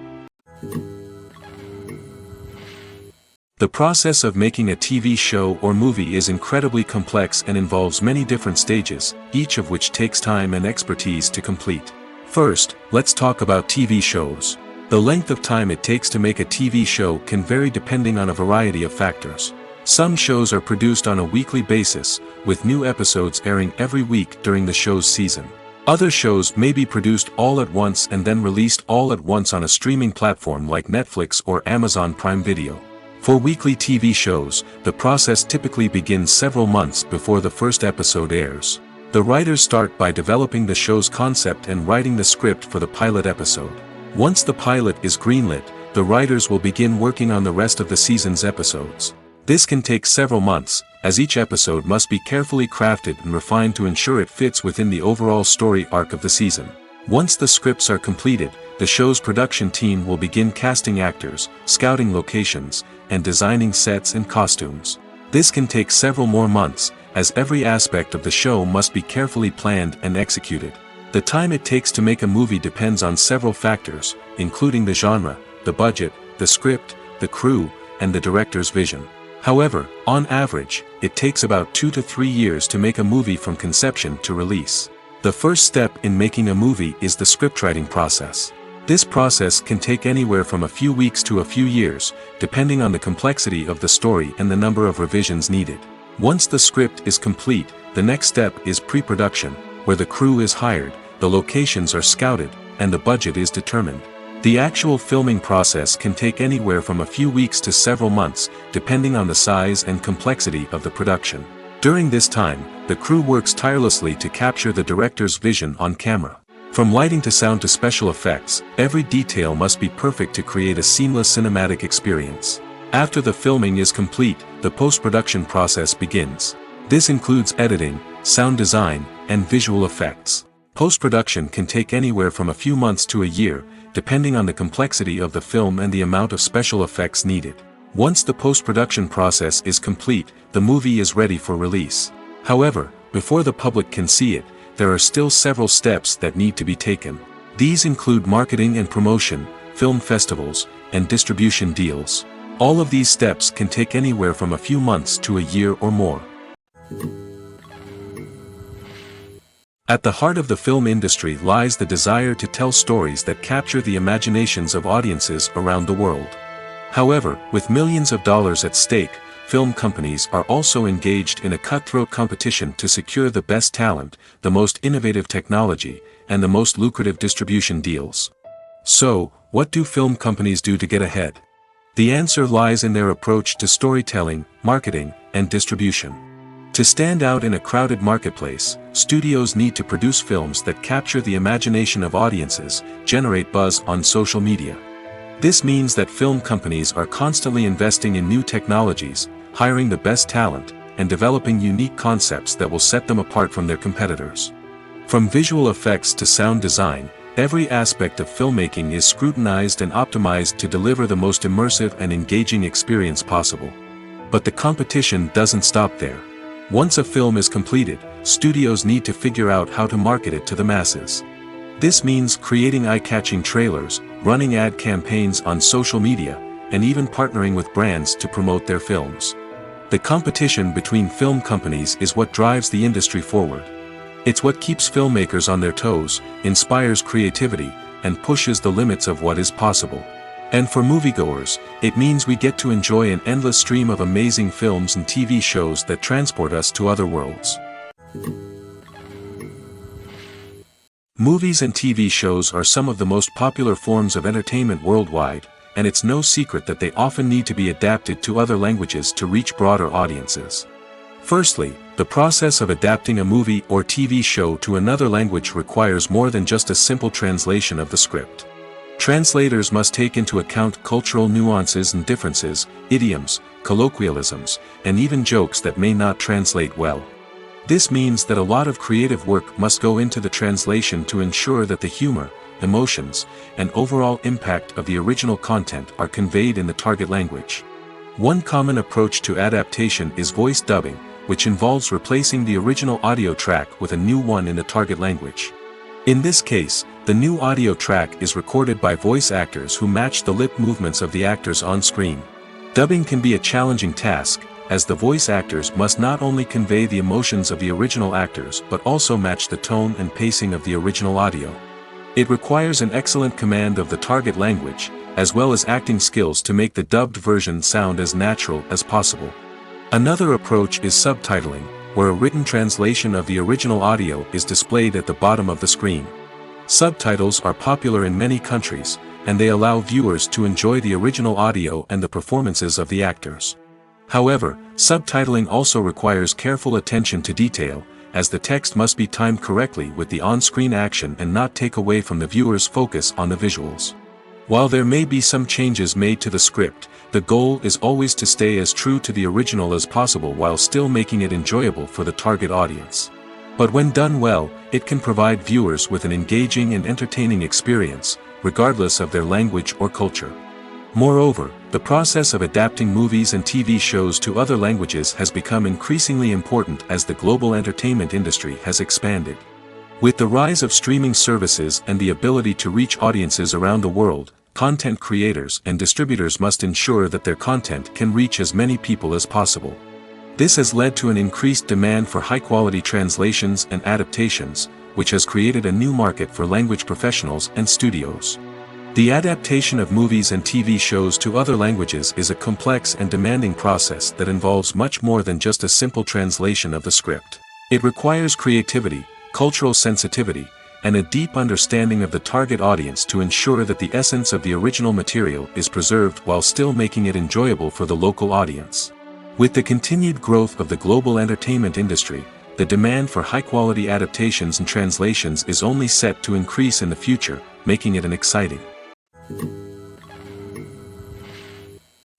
The process of making a TV show or movie is incredibly complex and involves many different stages, each of which takes time and expertise to complete. First, let's talk about TV shows. The length of time it takes to make a TV show can vary depending on a variety of factors. Some shows are produced on a weekly basis, with new episodes airing every week during the show's season. Other shows may be produced all at once and then released all at once on a streaming platform like Netflix or Amazon Prime Video. For weekly TV shows, the process typically begins several months before the first episode airs. The writers start by developing the show's concept and writing the script for the pilot episode. Once the pilot is greenlit, the writers will begin working on the rest of the season's episodes. This can take several months, as each episode must be carefully crafted and refined to ensure it fits within the overall story arc of the season. Once the scripts are completed, the show's production team will begin casting actors, scouting locations, and designing sets and costumes. This can take several more months, as every aspect of the show must be carefully planned and executed. The time it takes to make a movie depends on several factors, including the genre, the budget, the script, the crew, and the director's vision. However, on average, it takes about 2 to 3 years to make a movie from conception to release. The first step in making a movie is the scriptwriting process. This process can take anywhere from a few weeks to a few years, depending on the complexity of the story and the number of revisions needed. Once the script is complete, the next step is pre-production, where the crew is hired, the locations are scouted, and the budget is determined. The actual filming process can take anywhere from a few weeks to several months, depending on the size and complexity of the production. During this time, the crew works tirelessly to capture the director's vision on camera. From lighting to sound to special effects, every detail must be perfect to create a seamless cinematic experience. After the filming is complete, the post-production process begins. This includes editing, sound design, and visual effects. Post-production can take anywhere from a few months to a year, depending on the complexity of the film and the amount of special effects needed. Once the post-production process is complete, the movie is ready for release. However, before the public can see it, there are still several steps that need to be taken. These include marketing and promotion, film festivals, and distribution deals. All of these steps can take anywhere from a few months to a year or more. At the heart of the film industry lies the desire to tell stories that capture the imaginations of audiences around the world. However, with millions of dollars at stake, film companies are also engaged in a cutthroat competition to secure the best talent, the most innovative technology, and the most lucrative distribution deals. So, what do film companies do to get ahead? The answer lies in their approach to storytelling, marketing, and distribution. To stand out in a crowded marketplace, studios need to produce films that capture the imagination of audiences, generate buzz on social media. This means that film companies are constantly investing in new technologies, hiring the best talent, and developing unique concepts that will set them apart from their competitors. From visual effects to sound design, every aspect of filmmaking is scrutinized and optimized to deliver the most immersive and engaging experience possible. But the competition doesn't stop there. Once a film is completed, studios need to figure out how to market it to the masses. This means creating eye-catching trailers, running ad campaigns on social media, and even partnering with brands to promote their films. The competition between film companies is what drives the industry forward. It's what keeps filmmakers on their toes, inspires creativity, and pushes the limits of what is possible. And for moviegoers, it means we get to enjoy an endless stream of amazing films and TV shows that transport us to other worlds. Movies and TV shows are some of the most popular forms of entertainment worldwide, and it's no secret that they often need to be adapted to other languages to reach broader audiences. Firstly, the process of adapting a movie or TV show to another language requires more than just a simple translation of the script. Translators must take into account cultural nuances and differences, idioms, colloquialisms, and even jokes that may not translate well. This means that a lot of creative work must go into the translation to ensure that the humor, emotions, and overall impact of the original content are conveyed in the target language. One common approach to adaptation is voice dubbing, which involves replacing the original audio track with a new one in the target language. In this case, the new audio track is recorded by voice actors who match the lip movements of the actors on screen. Dubbing can be a challenging task, as the voice actors must not only convey the emotions of the original actors but also match the tone and pacing of the original audio. It requires an excellent command of the target language, as well as acting skills to make the dubbed version sound as natural as possible. Another approach is subtitling, where a written translation of the original audio is displayed at the bottom of the screen. Subtitles are popular in many countries, and they allow viewers to enjoy the original audio and the performances of the actors. However, subtitling also requires careful attention to detail, as the text must be timed correctly with the on-screen action and not take away from the viewer's focus on the visuals. While there may be some changes made to the script, the goal is always to stay as true to the original as possible while still making it enjoyable for the target audience. But when done well, it can provide viewers with an engaging and entertaining experience, regardless of their language or culture. Moreover, the process of adapting movies and TV shows to other languages has become increasingly important as the global entertainment industry has expanded. With the rise of streaming services and the ability to reach audiences around the world, content creators and distributors must ensure that their content can reach as many people as possible. This has led to an increased demand for high-quality translations and adaptations, which has created a new market for language professionals and studios. The adaptation of movies and TV shows to other languages is a complex and demanding process that involves much more than just a simple translation of the script. It requires creativity, cultural sensitivity, and a deep understanding of the target audience to ensure that the essence of the original material is preserved while still making it enjoyable for the local audience. With the continued growth of the global entertainment industry, the demand for high-quality adaptations and translations is only set to increase in the future, making it an exciting.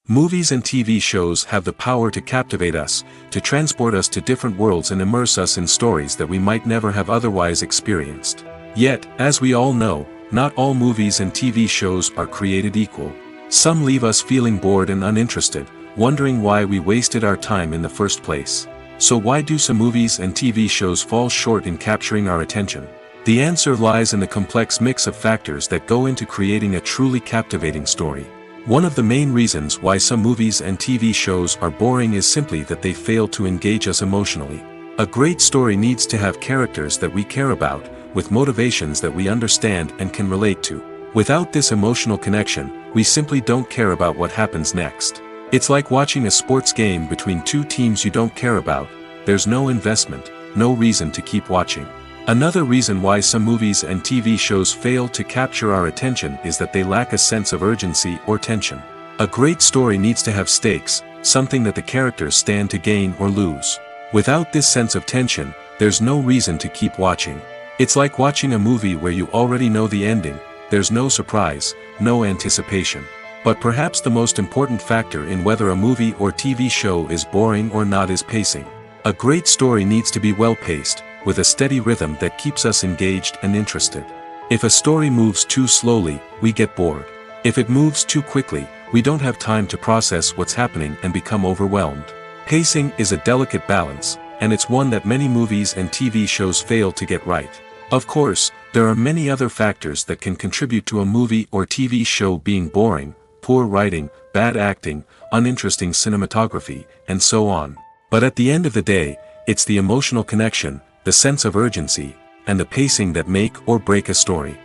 Movies and TV shows have the power to captivate us, to transport us to different worlds and immerse us in stories that we might never have otherwise experienced. Yet, as we all know, not all movies and TV shows are created equal. Some leave us feeling bored and uninterested, wondering why we wasted our time in the first place. So why do some movies and TV shows fall short in capturing our attention? The answer lies in the complex mix of factors that go into creating a truly captivating story. One of the main reasons why some movies and TV shows are boring is simply that they fail to engage us emotionally. A great story needs to have characters that we care about, with motivations that we understand and can relate to. Without this emotional connection, we simply don't care about what happens next. It's like watching a sports game between two teams you don't care about. There's no investment, no reason to keep watching. Another reason why some movies and TV shows fail to capture our attention is that they lack a sense of urgency or tension. A great story needs to have stakes, something that the characters stand to gain or lose. Without this sense of tension, there's no reason to keep watching. It's like watching a movie where you already know the ending, there's no surprise, no anticipation. But perhaps the most important factor in whether a movie or TV show is boring or not is pacing. A great story needs to be well-paced, with a steady rhythm that keeps us engaged and interested. If a story moves too slowly, we get bored. If it moves too quickly, we don't have time to process what's happening and become overwhelmed. Pacing is a delicate balance, and it's one that many movies and TV shows fail to get right. Of course, there are many other factors that can contribute to a movie or TV show being boring: poor writing, bad acting, uninteresting cinematography, and so on. But at the end of the day, it's the emotional connection, the sense of urgency, and the pacing that make or break a story.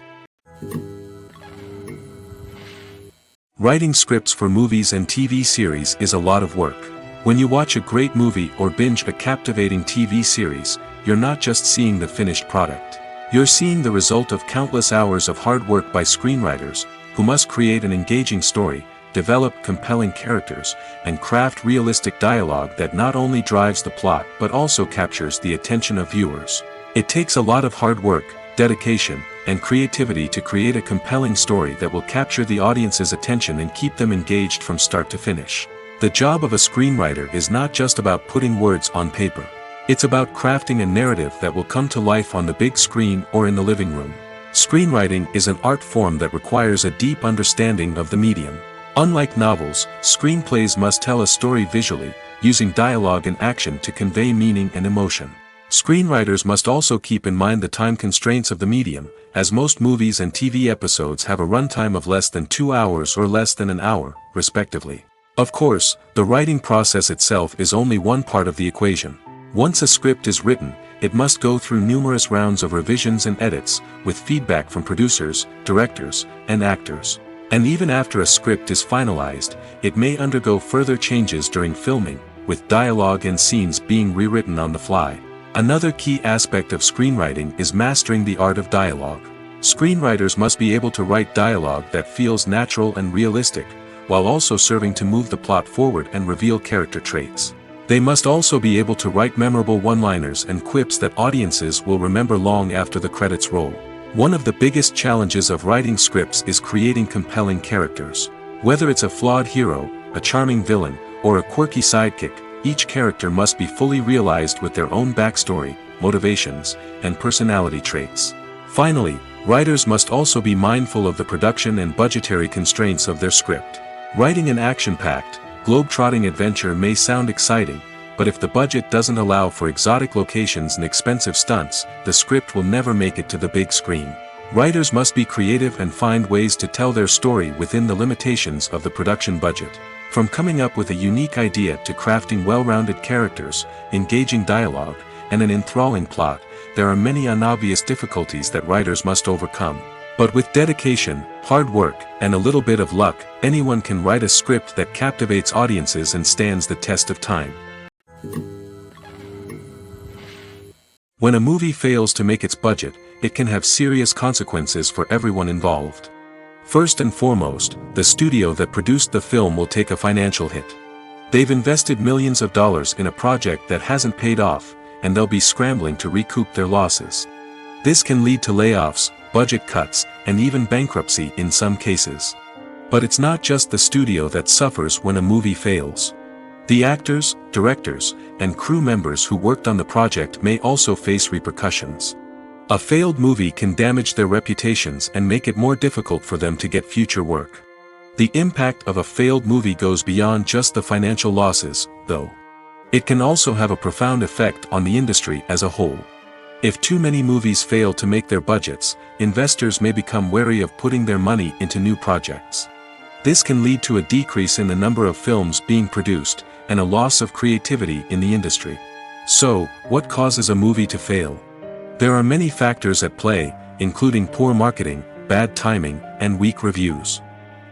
Writing scripts for movies and TV series is a lot of work. When you watch a great movie or binge a captivating TV series, you're not just seeing the finished product. You're seeing the result of countless hours of hard work by screenwriters, who must create an engaging story, develop compelling characters, and craft realistic dialogue that not only drives the plot but also captures the attention of viewers. It takes a lot of hard work, dedication, and creativity to create a compelling story that will capture the audience's attention and keep them engaged from start to finish. The job of a screenwriter is not just about putting words on paper. It's about crafting a narrative that will come to life on the big screen or in the living room. Screenwriting is an art form that requires a deep understanding of the medium. Unlike novels, screenplays must tell a story visually, using dialogue and action to convey meaning and emotion. Screenwriters must also keep in mind the time constraints of the medium, as most movies and TV episodes have a runtime of less than 2 hours or less than an hour, respectively. Of course, the writing process itself is only one part of the equation. Once a script is written, it must go through numerous rounds of revisions and edits, with feedback from producers, directors, and actors. And even after a script is finalized, it may undergo further changes during filming, with dialogue and scenes being rewritten on the fly. Another key aspect of screenwriting is mastering the art of dialogue. Screenwriters must be able to write dialogue that feels natural and realistic, while also serving to move the plot forward and reveal character traits. They must also be able to write memorable one-liners and quips that audiences will remember long after the credits roll. One of the biggest challenges of writing scripts is creating compelling characters. Whether it's a flawed hero, a charming villain, or a quirky sidekick, each character must be fully realized with their own backstory, motivations, and personality traits. Finally, writers must also be mindful of the production and budgetary constraints of their script. Writing an action-packed, globe-trotting adventure may sound exciting, but if the budget doesn't allow for exotic locations and expensive stunts, the script will never make it to the big screen. Writers must be creative and find ways to tell their story within the limitations of the production budget. From coming up with a unique idea to crafting well-rounded characters, engaging dialogue, and an enthralling plot, there are many unobvious difficulties that writers must overcome. But with dedication, hard work, and a little bit of luck, anyone can write a script that captivates audiences and stands the test of time. When a movie fails to make its budget, it can have serious consequences for everyone involved. First and foremost, the studio that produced the film will take a financial hit. They've invested millions of dollars in a project that hasn't paid off, and they'll be scrambling to recoup their losses. This can lead to layoffs, budget cuts, and even bankruptcy in some cases. But it's not just the studio that suffers when a movie fails. The actors, directors, and crew members who worked on the project may also face repercussions. A failed movie can damage their reputations and make it more difficult for them to get future work. The impact of a failed movie goes beyond just the financial losses, though. It can also have a profound effect on the industry as a whole. If too many movies fail to make their budgets, investors may become wary of putting their money into new projects. This can lead to a decrease in the number of films being produced, and a loss of creativity in the industry. So, what causes a movie to fail? There are many factors at play, including poor marketing, bad timing, and weak reviews.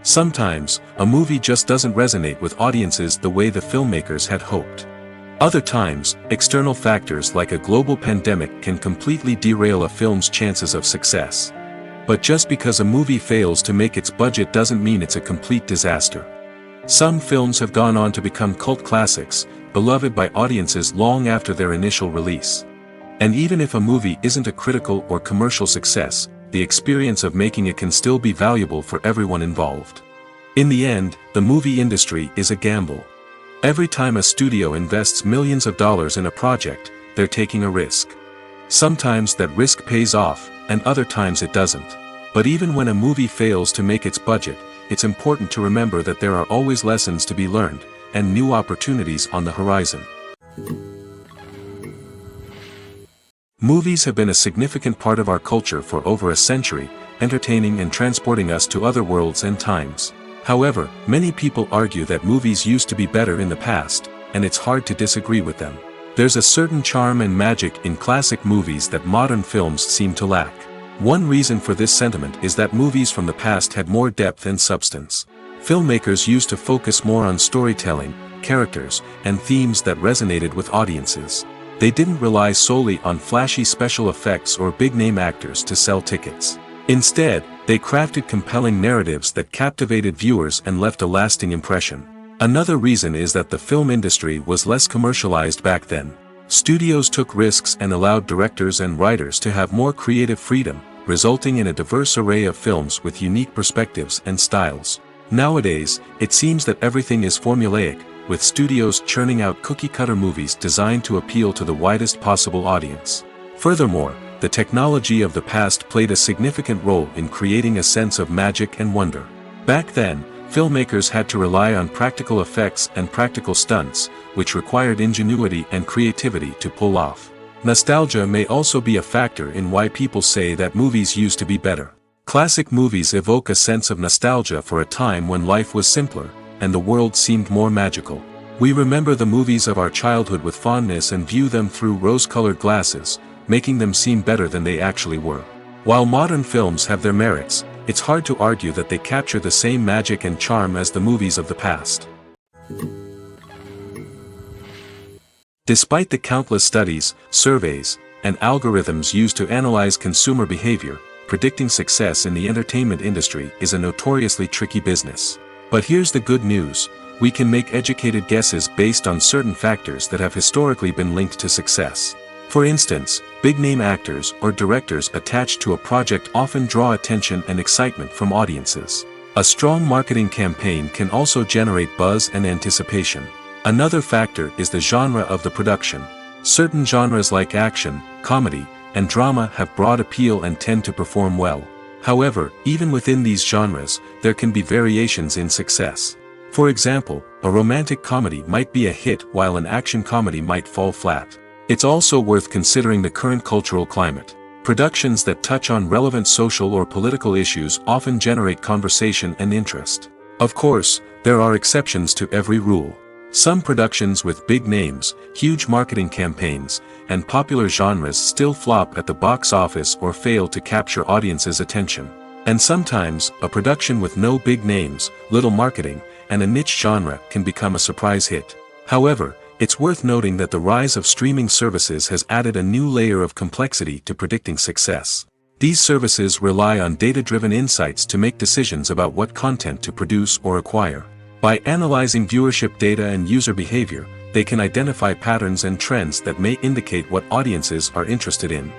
Sometimes, a movie just doesn't resonate with audiences the way the filmmakers had hoped. Other times, external factors like a global pandemic can completely derail a film's chances of success. But just because a movie fails to make its budget doesn't mean it's a complete disaster. Some films have gone on to become cult classics, beloved by audiences long after their initial release. And even if a movie isn't a critical or commercial success, the experience of making it can still be valuable for everyone involved. In the end, the movie industry is a gamble. Every time a studio invests millions of dollars in a project, they're taking a risk. Sometimes that risk pays off, and other times it doesn't. But even when a movie fails to make its budget, it's important to remember that there are always lessons to be learned, and new opportunities on the horizon. Movies have been a significant part of our culture for over a century, entertaining and transporting us to other worlds and times. However, many people argue that movies used to be better in the past, and it's hard to disagree with them. There's a certain charm and magic in classic movies that modern films seem to lack. One reason for this sentiment is that movies from the past had more depth and substance. Filmmakers used to focus more on storytelling, characters, and themes that resonated with audiences. They didn't rely solely on flashy special effects or big-name actors to sell tickets. Instead, they crafted compelling narratives that captivated viewers and left a lasting impression. Another reason is that the film industry was less commercialized back then. Studios took risks and allowed directors and writers to have more creative freedom, resulting in a diverse array of films with unique perspectives and styles. Nowadays, it seems that everything is formulaic, with studios churning out cookie-cutter movies designed to appeal to the widest possible audience. Furthermore, the technology of the past played a significant role in creating a sense of magic and wonder. Back then, filmmakers had to rely on practical effects and practical stunts, which required ingenuity and creativity to pull off. Nostalgia may also be a factor in why people say that movies used to be better. Classic movies evoke a sense of nostalgia for a time when life was simpler, and the world seemed more magical. We remember the movies of our childhood with fondness and view them through rose-colored glasses, making them seem better than they actually were. While modern films have their merits, it's hard to argue that they capture the same magic and charm as the movies of the past. Despite the countless studies, surveys, and algorithms used to analyze consumer behavior, predicting success in the entertainment industry is a notoriously tricky business. But here's the good news: we can make educated guesses based on certain factors that have historically been linked to success. For instance, big-name actors or directors attached to a project often draw attention and excitement from audiences. A strong marketing campaign can also generate buzz and anticipation. Another factor is the genre of the production. Certain genres like action, comedy, and drama have broad appeal and tend to perform well. However, even within these genres, there can be variations in success. For example, a romantic comedy might be a hit while an action comedy might fall flat. It's also worth considering the current cultural climate. Productions that touch on relevant social or political issues often generate conversation and interest. Of course, there are exceptions to every rule. Some productions with big names, huge marketing campaigns, and popular genres still flop at the box office or fail to capture audiences' attention. And sometimes, a production with no big names, little marketing, and a niche genre can become a surprise hit. However, it's worth noting that the rise of streaming services has added a new layer of complexity to predicting success. These services rely on data-driven insights to make decisions about what content to produce or acquire. By analyzing viewership data and user behavior, they can identify patterns and trends that may indicate what audiences are interested in.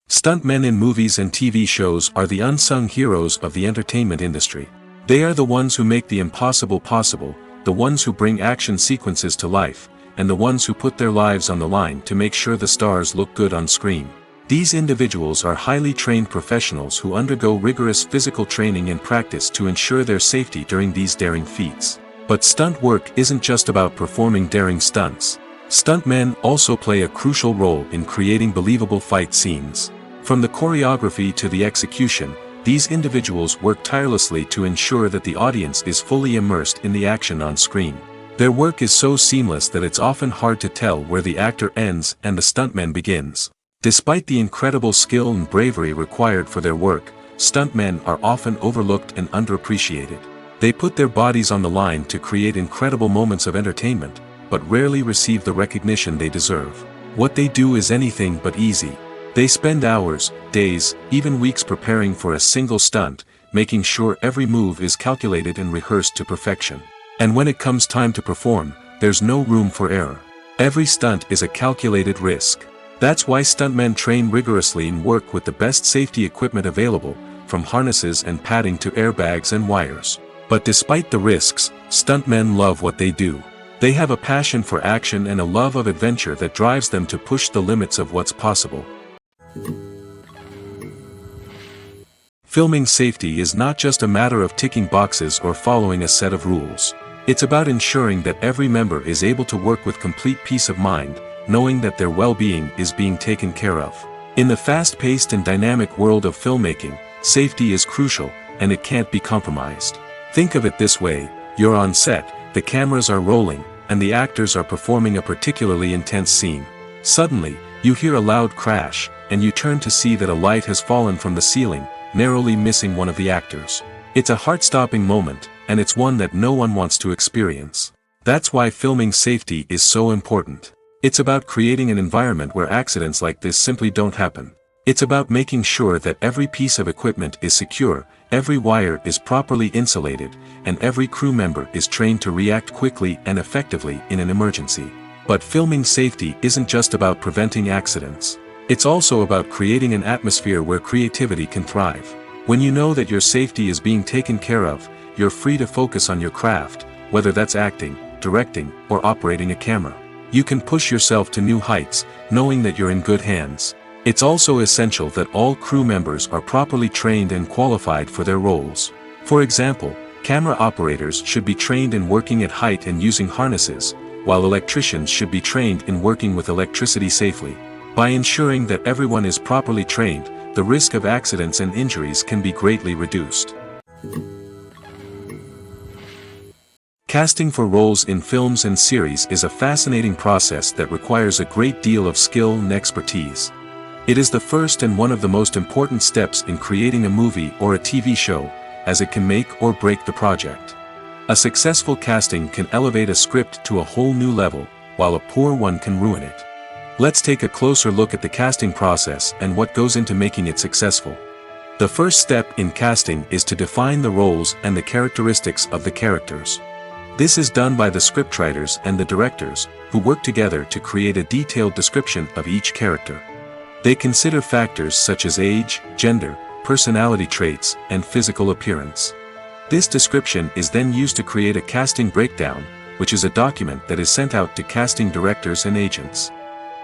Stuntmen in movies and TV shows are the unsung heroes of the entertainment industry. They are the ones who make the impossible possible, the ones who bring action sequences to life, and the ones who put their lives on the line to make sure the stars look good on screen. These individuals are highly trained professionals who undergo rigorous physical training and practice to ensure their safety during these daring feats. But stunt work isn't just about performing daring stunts. Stuntmen also play a crucial role in creating believable fight scenes. From the choreography to the execution, these individuals work tirelessly to ensure that the audience is fully immersed in the action on screen. Their work is so seamless that it's often hard to tell where the actor ends and the stuntman begins. Despite the incredible skill and bravery required for their work, stuntmen are often overlooked and underappreciated. They put their bodies on the line to create incredible moments of entertainment, but rarely receive the recognition they deserve. What they do is anything but easy. They spend hours, days, even weeks preparing for a single stunt, making sure every move is calculated and rehearsed to perfection. And when it comes time to perform, there's no room for error. Every stunt is a calculated risk. That's why stuntmen train rigorously and work with the best safety equipment available, from harnesses and padding to airbags and wires. But despite the risks, stuntmen love what they do. They have a passion for action and a love of adventure that drives them to push the limits of what's possible. Filming safety is not just a matter of ticking boxes or following a set of rules. It's about ensuring that every member is able to work with complete peace of mind, knowing that their well-being is being taken care of. In the fast-paced and dynamic world of filmmaking, safety is crucial, and it can't be compromised. Think of it this way: you're on set, the cameras are rolling, and the actors are performing a particularly intense scene. Suddenly, you hear a loud crash, and you turn to see that a light has fallen from the ceiling, narrowly missing one of the actors. It's a heart-stopping moment, and it's one that no one wants to experience. That's why filming safety is so important. It's about creating an environment where accidents like this simply don't happen. It's about making sure that every piece of equipment is secure, every wire is properly insulated, and every crew member is trained to react quickly and effectively in an emergency. But filming safety isn't just about preventing accidents. It's also about creating an atmosphere where creativity can thrive. When you know that your safety is being taken care of, you're free to focus on your craft, whether that's acting, directing, or operating a camera. You can push yourself to new heights, knowing that you're in good hands. It's also essential that all crew members are properly trained and qualified for their roles. For example, camera operators should be trained in working at height and using harnesses, while electricians should be trained in working with electricity safely. By ensuring that everyone is properly trained, the risk of accidents and injuries can be greatly reduced. Casting for roles in films and series is a fascinating process that requires a great deal of skill and expertise. It is the first and one of the most important steps in creating a movie or a TV show, as it can make or break the project. A successful casting can elevate a script to a whole new level, while a poor one can ruin it. Let's take a closer look at the casting process and what goes into making it successful. The first step in casting is to define the roles and the characteristics of the characters. This is done by the scriptwriters and the directors, who work together to create a detailed description of each character. They consider factors such as age, gender, personality traits, and physical appearance. This description is then used to create a casting breakdown, which is a document that is sent out to casting directors and agents.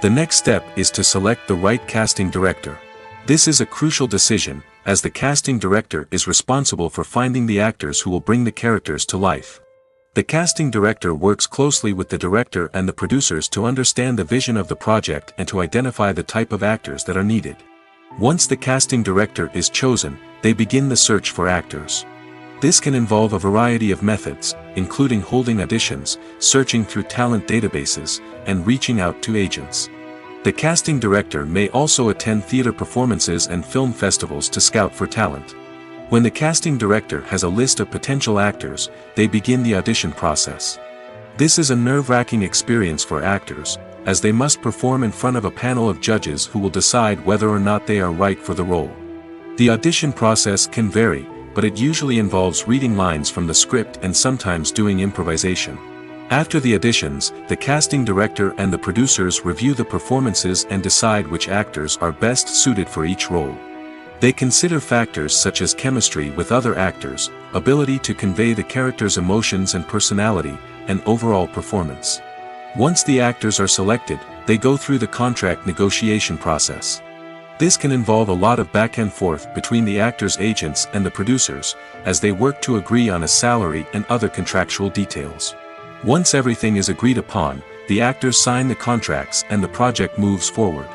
The next step is to select the right casting director. This is a crucial decision, as the casting director is responsible for finding the actors who will bring the characters to life. The casting director works closely with the director and the producers to understand the vision of the project and to identify the type of actors that are needed. Once the casting director is chosen, they begin the search for actors. This can involve a variety of methods, including holding auditions, searching through talent databases, and reaching out to agents. The casting director may also attend theater performances and film festivals to scout for talent. When the casting director has a list of potential actors, they begin the audition process. This is a nerve-wracking experience for actors, as they must perform in front of a panel of judges who will decide whether or not they are right for the role. The audition process can vary, but it usually involves reading lines from the script and sometimes doing improvisation. After the auditions, the casting director and the producers review the performances and decide which actors are best suited for each role. They consider factors such as chemistry with other actors, ability to convey the character's emotions and personality, and overall performance. Once the actors are selected, they go through the contract negotiation process. This can involve a lot of back and forth between the actors' agents and the producers, as they work to agree on a salary and other contractual details. Once everything is agreed upon, the actors sign the contracts and the project moves forward.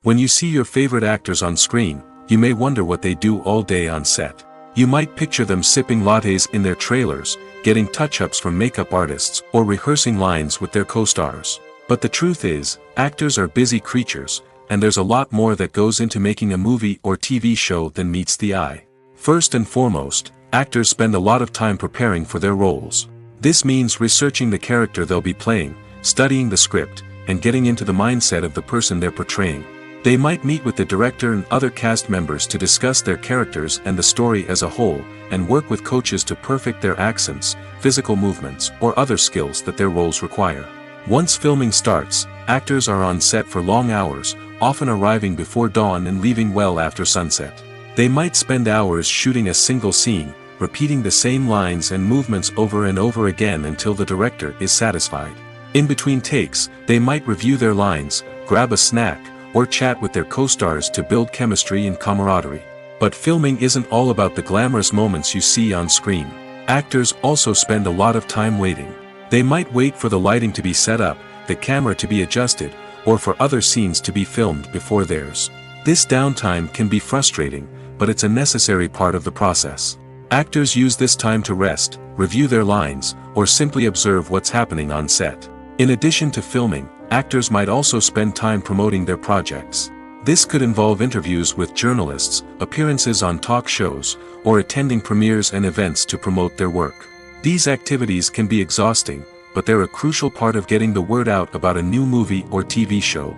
When you see your favorite actors on screen, you may wonder what they do all day on set. You might picture them sipping lattes in their trailers, getting touch-ups from makeup artists, or rehearsing lines with their co-stars. But the truth is, actors are busy creatures, and there's a lot more that goes into making a movie or TV show than meets the eye. First and foremost, actors spend a lot of time preparing for their roles. This means researching the character they'll be playing, studying the script, and getting into the mindset of the person they're portraying. They might meet with the director and other cast members to discuss their characters and the story as a whole, and work with coaches to perfect their accents, physical movements, or other skills that their roles require. Once filming starts, actors are on set for long hours, often arriving before dawn and leaving well after sunset. They might spend hours shooting a single scene, repeating the same lines and movements over and over again until the director is satisfied. In between takes, they might review their lines, grab a snack, or chat with their co-stars to build chemistry and camaraderie. But filming isn't all about the glamorous moments you see on screen. Actors also spend a lot of time waiting. They might wait for the lighting to be set up, the camera to be adjusted, or for other scenes to be filmed before theirs. This downtime can be frustrating, but it's a necessary part of the process. Actors use this time to rest, review their lines, or simply observe what's happening on set. In addition to filming, actors might also spend time promoting their projects. This could involve interviews with journalists, appearances on talk shows, or attending premieres and events to promote their work. These activities can be exhausting, but they're a crucial part of getting the word out about a new movie or TV show.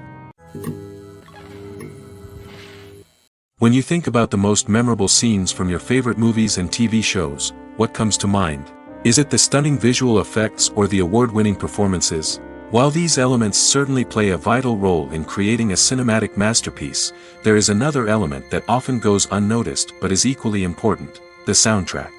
When you think about the most memorable scenes from your favorite movies and TV shows, what comes to mind? Is it the stunning visual effects or the award-winning performances? While these elements certainly play a vital role in creating a cinematic masterpiece, there is another element that often goes unnoticed but is equally important: the soundtrack.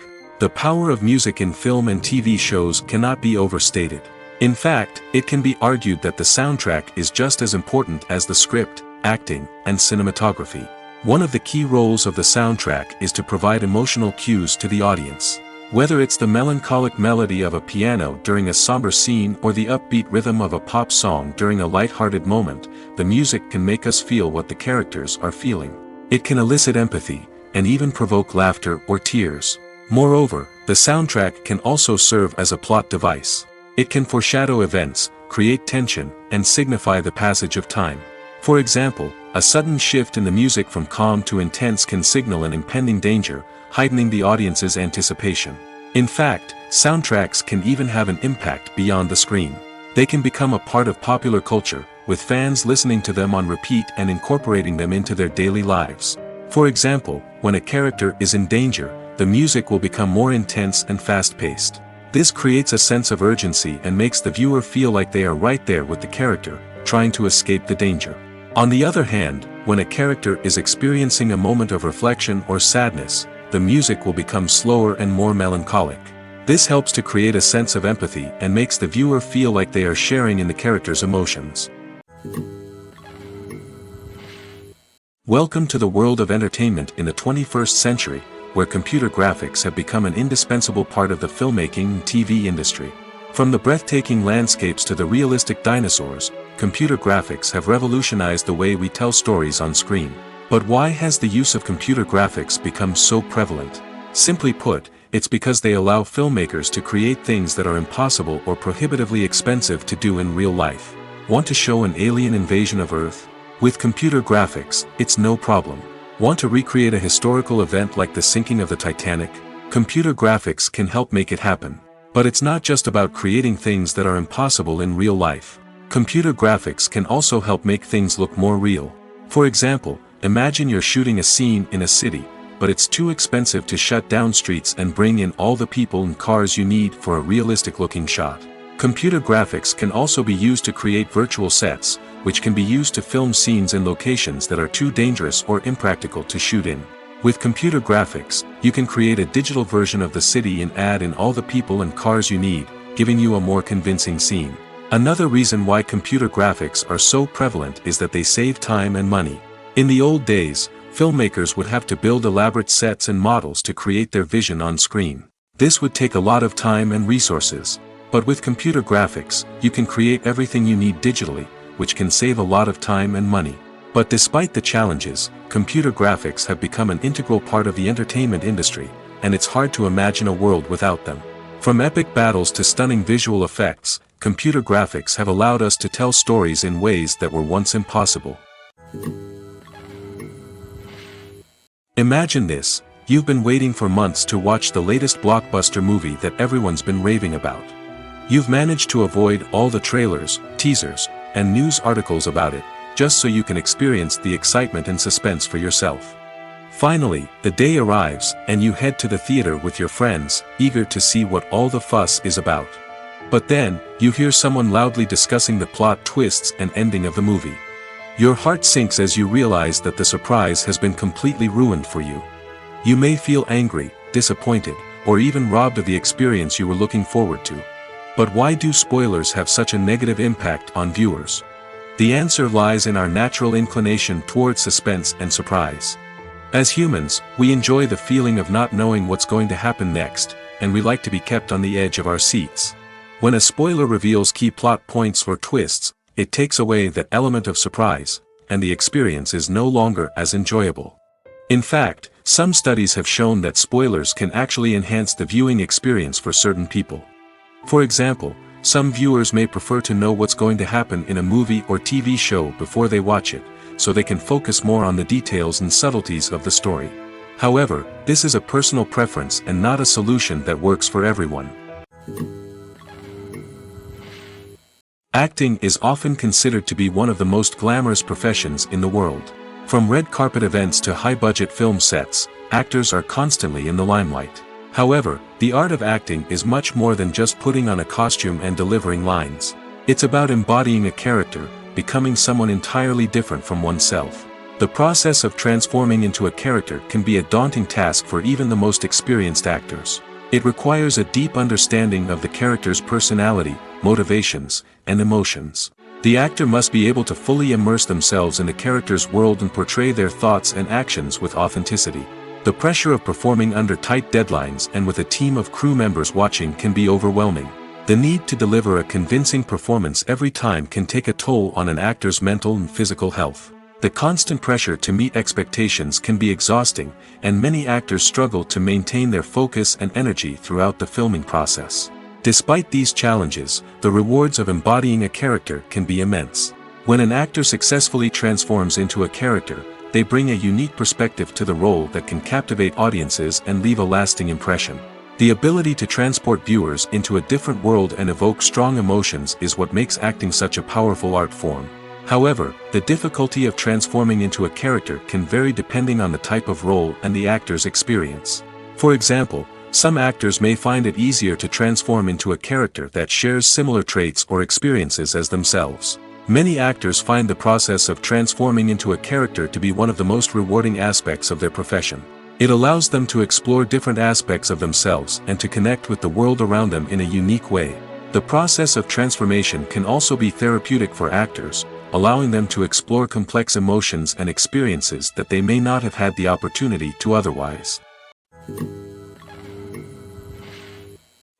The power of music in film and TV shows cannot be overstated. In fact, it can be argued that the soundtrack is just as important as the script, acting, and cinematography. One of the key roles of the soundtrack is to provide emotional cues to the audience. Whether it's the melancholic melody of a piano during a somber scene or the upbeat rhythm of a pop song during a light-hearted moment, the music can make us feel what the characters are feeling. It can elicit empathy, and even provoke laughter or tears. Moreover, the soundtrack can also serve as a plot device. It can foreshadow events, create tension, and signify the passage of time. For example, a sudden shift in the music from calm to intense can signal an impending danger, heightening the audience's anticipation. In fact, soundtracks can even have an impact beyond the screen. They can become a part of popular culture, with fans listening to them on repeat and incorporating them into their daily lives. For example, when a character is in danger, the music will become more intense and fast-paced. This creates a sense of urgency and makes the viewer feel like they are right there with the character, trying to escape the danger. On the other hand, when a character is experiencing a moment of reflection or sadness, the music will become slower and more melancholic. This helps to create a sense of empathy and makes the viewer feel like they are sharing in the character's emotions. Welcome to the world of entertainment in the 21st century, where computer graphics have become an indispensable part of the filmmaking and TV industry. From the breathtaking landscapes to the realistic dinosaurs, computer graphics have revolutionized the way we tell stories on screen. But why has the use of computer graphics become so prevalent? Simply put, it's because they allow filmmakers to create things that are impossible or prohibitively expensive to do in real life. Want to show an alien invasion of Earth? With computer graphics, it's no problem. Want to recreate a historical event like the sinking of the Titanic? Computer graphics can help make it happen. But it's not just about creating things that are impossible in real life. Computer graphics can also help make things look more real. For example, imagine you're shooting a scene in a city, but it's too expensive to shut down streets and bring in all the people and cars you need for a realistic-looking shot. Computer graphics can also be used to create virtual sets, which can be used to film scenes in locations that are too dangerous or impractical to shoot in. With computer graphics, you can create a digital version of the city and add in all the people and cars you need, giving you a more convincing scene. Another reason why computer graphics are so prevalent is that they save time and money. In the old days, filmmakers would have to build elaborate sets and models to create their vision on screen. This would take a lot of time and resources. But with computer graphics, you can create everything you need digitally, which can save a lot of time and money. But despite the challenges, computer graphics have become an integral part of the entertainment industry, and it's hard to imagine a world without them. From epic battles to stunning visual effects, computer graphics have allowed us to tell stories in ways that were once impossible. Imagine this: you've been waiting for months to watch the latest blockbuster movie that everyone's been raving about. You've managed to avoid all the trailers, teasers, and news articles about it, just so you can experience the excitement and suspense for yourself. Finally, the day arrives, and you head to the theater with your friends, eager to see what all the fuss is about. But then, you hear someone loudly discussing the plot twists and ending of the movie. Your heart sinks as you realize that the surprise has been completely ruined for you. You may feel angry, disappointed, or even robbed of the experience you were looking forward to. But why do spoilers have such a negative impact on viewers? The answer lies in our natural inclination towards suspense and surprise. As humans, we enjoy the feeling of not knowing what's going to happen next, and we like to be kept on the edge of our seats. When a spoiler reveals key plot points or twists, it takes away that element of surprise, and the experience is no longer as enjoyable. In fact, some studies have shown that spoilers can actually enhance the viewing experience for certain people. For example, some viewers may prefer to know what's going to happen in a movie or TV show before they watch it, so they can focus more on the details and subtleties of the story. However, this is a personal preference and not a solution that works for everyone. Acting is often considered to be one of the most glamorous professions in the world. From red carpet events to high-budget film sets, actors are constantly in the limelight. However, the art of acting is much more than just putting on a costume and delivering lines. It's about embodying a character, becoming someone entirely different from oneself. The process of transforming into a character can be a daunting task for even the most experienced actors. It requires a deep understanding of the character's personality, motivations, and emotions. The actor must be able to fully immerse themselves in the character's world and portray their thoughts and actions with authenticity. The pressure of performing under tight deadlines and with a team of crew members watching can be overwhelming. The need to deliver a convincing performance every time can take a toll on an actor's mental and physical health. The constant pressure to meet expectations can be exhausting, and many actors struggle to maintain their focus and energy throughout the filming process. Despite these challenges, the rewards of embodying a character can be immense. When an actor successfully transforms into a character, they bring a unique perspective to the role that can captivate audiences and leave a lasting impression. The ability to transport viewers into a different world and evoke strong emotions is what makes acting such a powerful art form. However, the difficulty of transforming into a character can vary depending on the type of role and the actor's experience. For example, some actors may find it easier to transform into a character that shares similar traits or experiences as themselves. Many actors find the process of transforming into a character to be one of the most rewarding aspects of their profession. It allows them to explore different aspects of themselves and to connect with the world around them in a unique way. The process of transformation can also be therapeutic for actors, allowing them to explore complex emotions and experiences that they may not have had the opportunity to otherwise.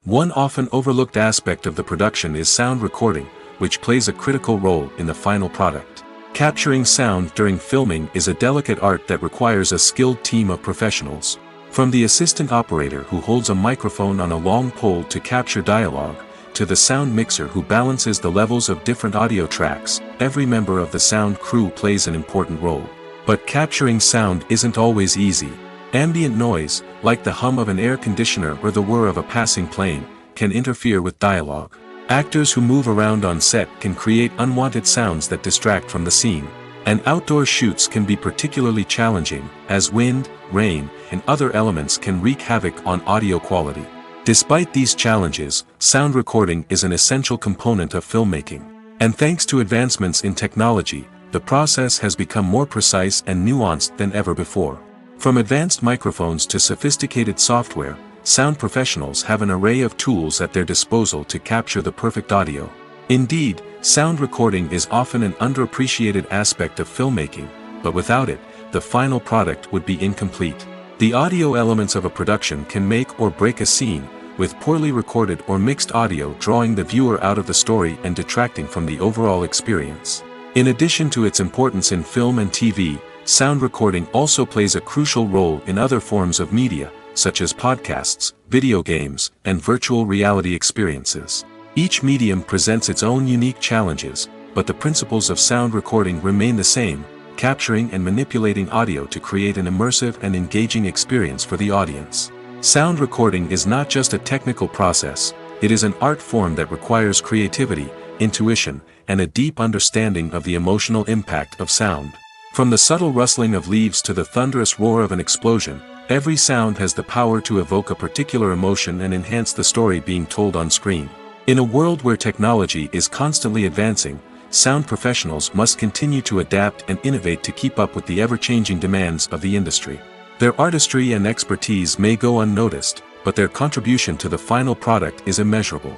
One often overlooked aspect of the production is sound recording, which plays a critical role in the final product. Capturing sound during filming is a delicate art that requires a skilled team of professionals. From the assistant operator who holds a microphone on a long pole to capture dialogue, to the sound mixer who balances the levels of different audio tracks, every member of the sound crew plays an important role. But capturing sound isn't always easy. Ambient noise, like the hum of an air conditioner or the whir of a passing plane, can interfere with dialogue. Actors who move around on set can create unwanted sounds that distract from the scene. And outdoor shoots can be particularly challenging, as wind, rain, and other elements can wreak havoc on audio quality. Despite these challenges, sound recording is an essential component of filmmaking. And thanks to advancements in technology, the process has become more precise and nuanced than ever before. From advanced microphones to sophisticated software, sound professionals have an array of tools at their disposal to capture the perfect audio. Indeed, sound recording is often an underappreciated aspect of filmmaking, but without it, the final product would be incomplete. The audio elements of a production can make or break a scene, with poorly recorded or mixed audio drawing the viewer out of the story and detracting from the overall experience. In addition to its importance in film and TV, sound recording also plays a crucial role in other forms of media, such as podcasts, video games, and virtual reality experiences. Each medium presents its own unique challenges, but the principles of sound recording remain the same, capturing and manipulating audio to create an immersive and engaging experience for the audience. Sound recording is not just a technical process, it is an art form that requires creativity, intuition, and a deep understanding of the emotional impact of sound. From the subtle rustling of leaves to the thunderous roar of an explosion, every sound has the power to evoke a particular emotion and enhance the story being told on screen. In a world where technology is constantly advancing, sound professionals must continue to adapt and innovate to keep up with the ever-changing demands of the industry. Their artistry and expertise may go unnoticed, but their contribution to the final product is immeasurable.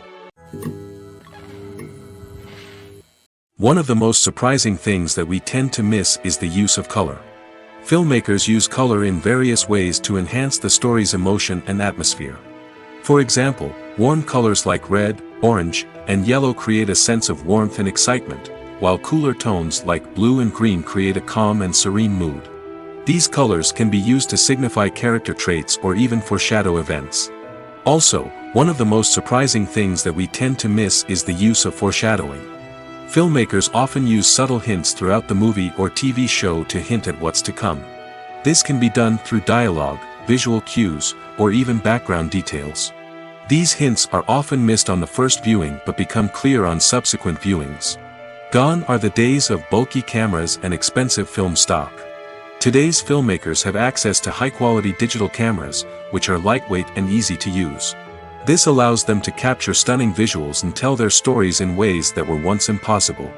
One of the most surprising things that we tend to miss is the use of color. Filmmakers use color in various ways to enhance the story's emotion and atmosphere. For example, warm colors like red, orange, and yellow create a sense of warmth and excitement, while cooler tones like blue and green create a calm and serene mood. These colors can be used to signify character traits or even foreshadow events. Also, one of the most surprising things that we tend to miss is the use of foreshadowing. Filmmakers often use subtle hints throughout the movie or TV show to hint at what's to come. This can be done through dialogue, visual cues, or even background details. These hints are often missed on the first viewing but become clear on subsequent viewings. Gone are the days of bulky cameras and expensive film stock. Today's filmmakers have access to high-quality digital cameras, which are lightweight and easy to use. This allows them to capture stunning visuals and tell their stories in ways that were once impossible.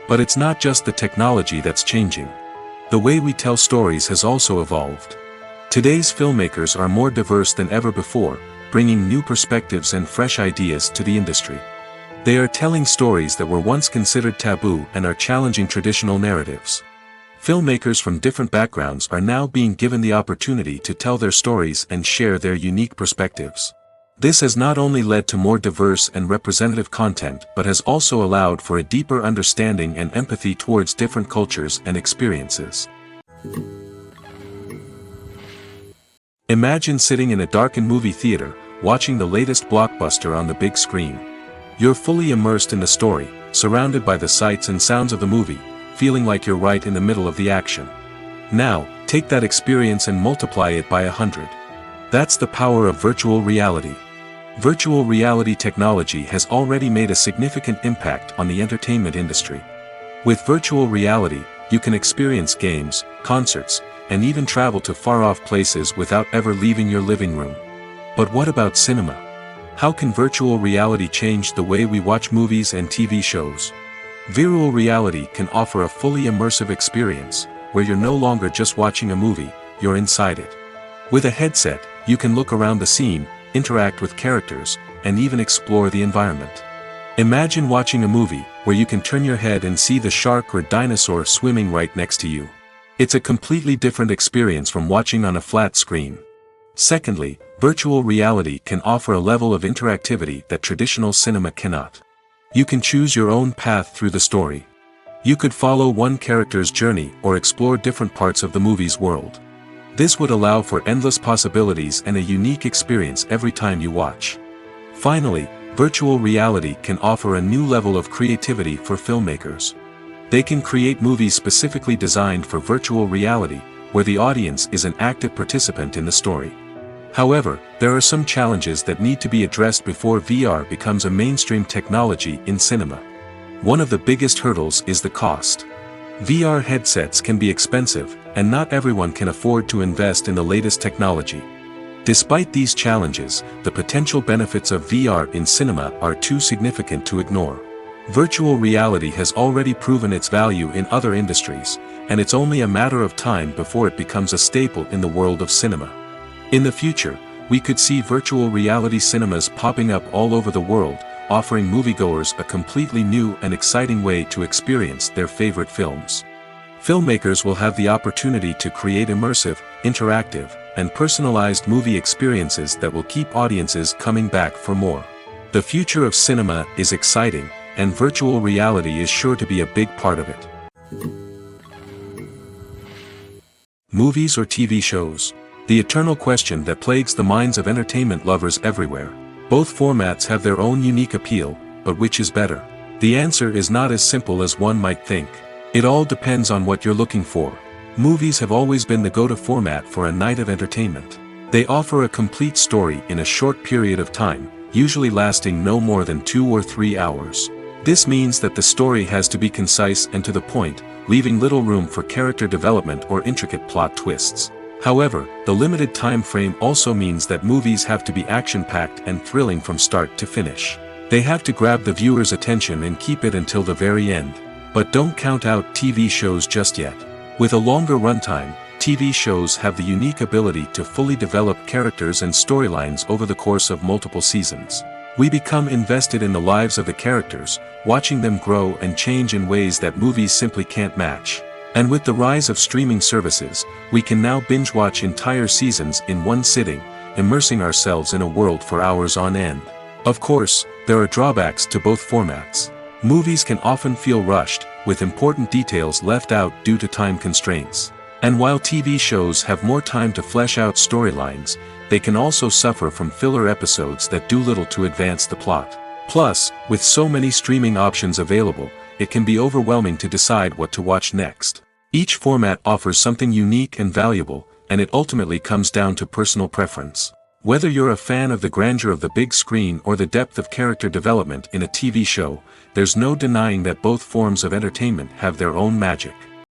But it's not just the technology that's changing. The way we tell stories has also evolved. Today's filmmakers are more diverse than ever before, bringing new perspectives and fresh ideas to the industry. They are telling stories that were once considered taboo and are challenging traditional narratives. Filmmakers from different backgrounds are now being given the opportunity to tell their stories and share their unique perspectives. This has not only led to more diverse and representative content but has also allowed for a deeper understanding and empathy towards different cultures and experiences. Imagine sitting in a darkened movie theater, watching the latest blockbuster on the big screen. You're fully immersed in the story, surrounded by the sights and sounds of the movie, feeling like you're right in the middle of the action. Now, take that experience and multiply it by 100. That's the power of virtual reality. Virtual reality technology has already made a significant impact on the entertainment industry. With virtual reality, you can experience games, concerts, and even travel to far-off places without ever leaving your living room. But what about cinema? How can virtual reality change the way we watch movies and TV shows? Virtual reality can offer a fully immersive experience, where you're no longer just watching a movie, you're inside it. With a headset, you can look around the scene, interact with characters, and even explore the environment. Imagine watching a movie, where you can turn your head and see the shark or dinosaur swimming right next to you. It's a completely different experience from watching on a flat screen. Secondly, virtual reality can offer a level of interactivity that traditional cinema cannot. You can choose your own path through the story. You could follow one character's journey or explore different parts of the movie's world. This would allow for endless possibilities and a unique experience every time you watch. Finally, virtual reality can offer a new level of creativity for filmmakers. They can create movies specifically designed for virtual reality, where the audience is an active participant in the story. However, there are some challenges that need to be addressed before VR becomes a mainstream technology in cinema. One of the biggest hurdles is the cost. VR headsets can be expensive, and not everyone can afford to invest in the latest technology. Despite these challenges, the potential benefits of VR in cinema are too significant to ignore. Virtual reality has already proven its value in other industries, and it's only a matter of time before it becomes a staple in the world of cinema. In the future, we could see virtual reality cinemas popping up all over the world, offering moviegoers a completely new and exciting way to experience their favorite films. Filmmakers will have the opportunity to create immersive, interactive, and personalized movie experiences that will keep audiences coming back for more. The future of cinema is exciting, and virtual reality is sure to be a big part of it. Movies or TV shows? The eternal question that plagues the minds of entertainment lovers everywhere. Both formats have their own unique appeal, but which is better? The answer is not as simple as one might think. It all depends on what you're looking for. Movies have always been the go-to format for a night of entertainment. They offer a complete story in a short period of time, usually lasting no more than 2 or 3 hours. This means that the story has to be concise and to the point, leaving little room for character development or intricate plot twists. However, the limited time frame also means that movies have to be action-packed and thrilling from start to finish. They have to grab the viewer's attention and keep it until the very end. But don't count out TV shows just yet. With a longer runtime, TV shows have the unique ability to fully develop characters and storylines over the course of multiple seasons. We become invested in the lives of the characters, watching them grow and change in ways that movies simply can't match. And with the rise of streaming services, we can now binge-watch entire seasons in one sitting, immersing ourselves in a world for hours on end. Of course, there are drawbacks to both formats. Movies can often feel rushed, with important details left out due to time constraints. And while TV shows have more time to flesh out storylines, they can also suffer from filler episodes that do little to advance the plot. Plus, with so many streaming options available, it can be overwhelming to decide what to watch next. Each format offers something unique and valuable, and it ultimately comes down to personal preference. Whether you're a fan of the grandeur of the big screen or the depth of character development in a TV show, there's no denying that both forms of entertainment have their own magic.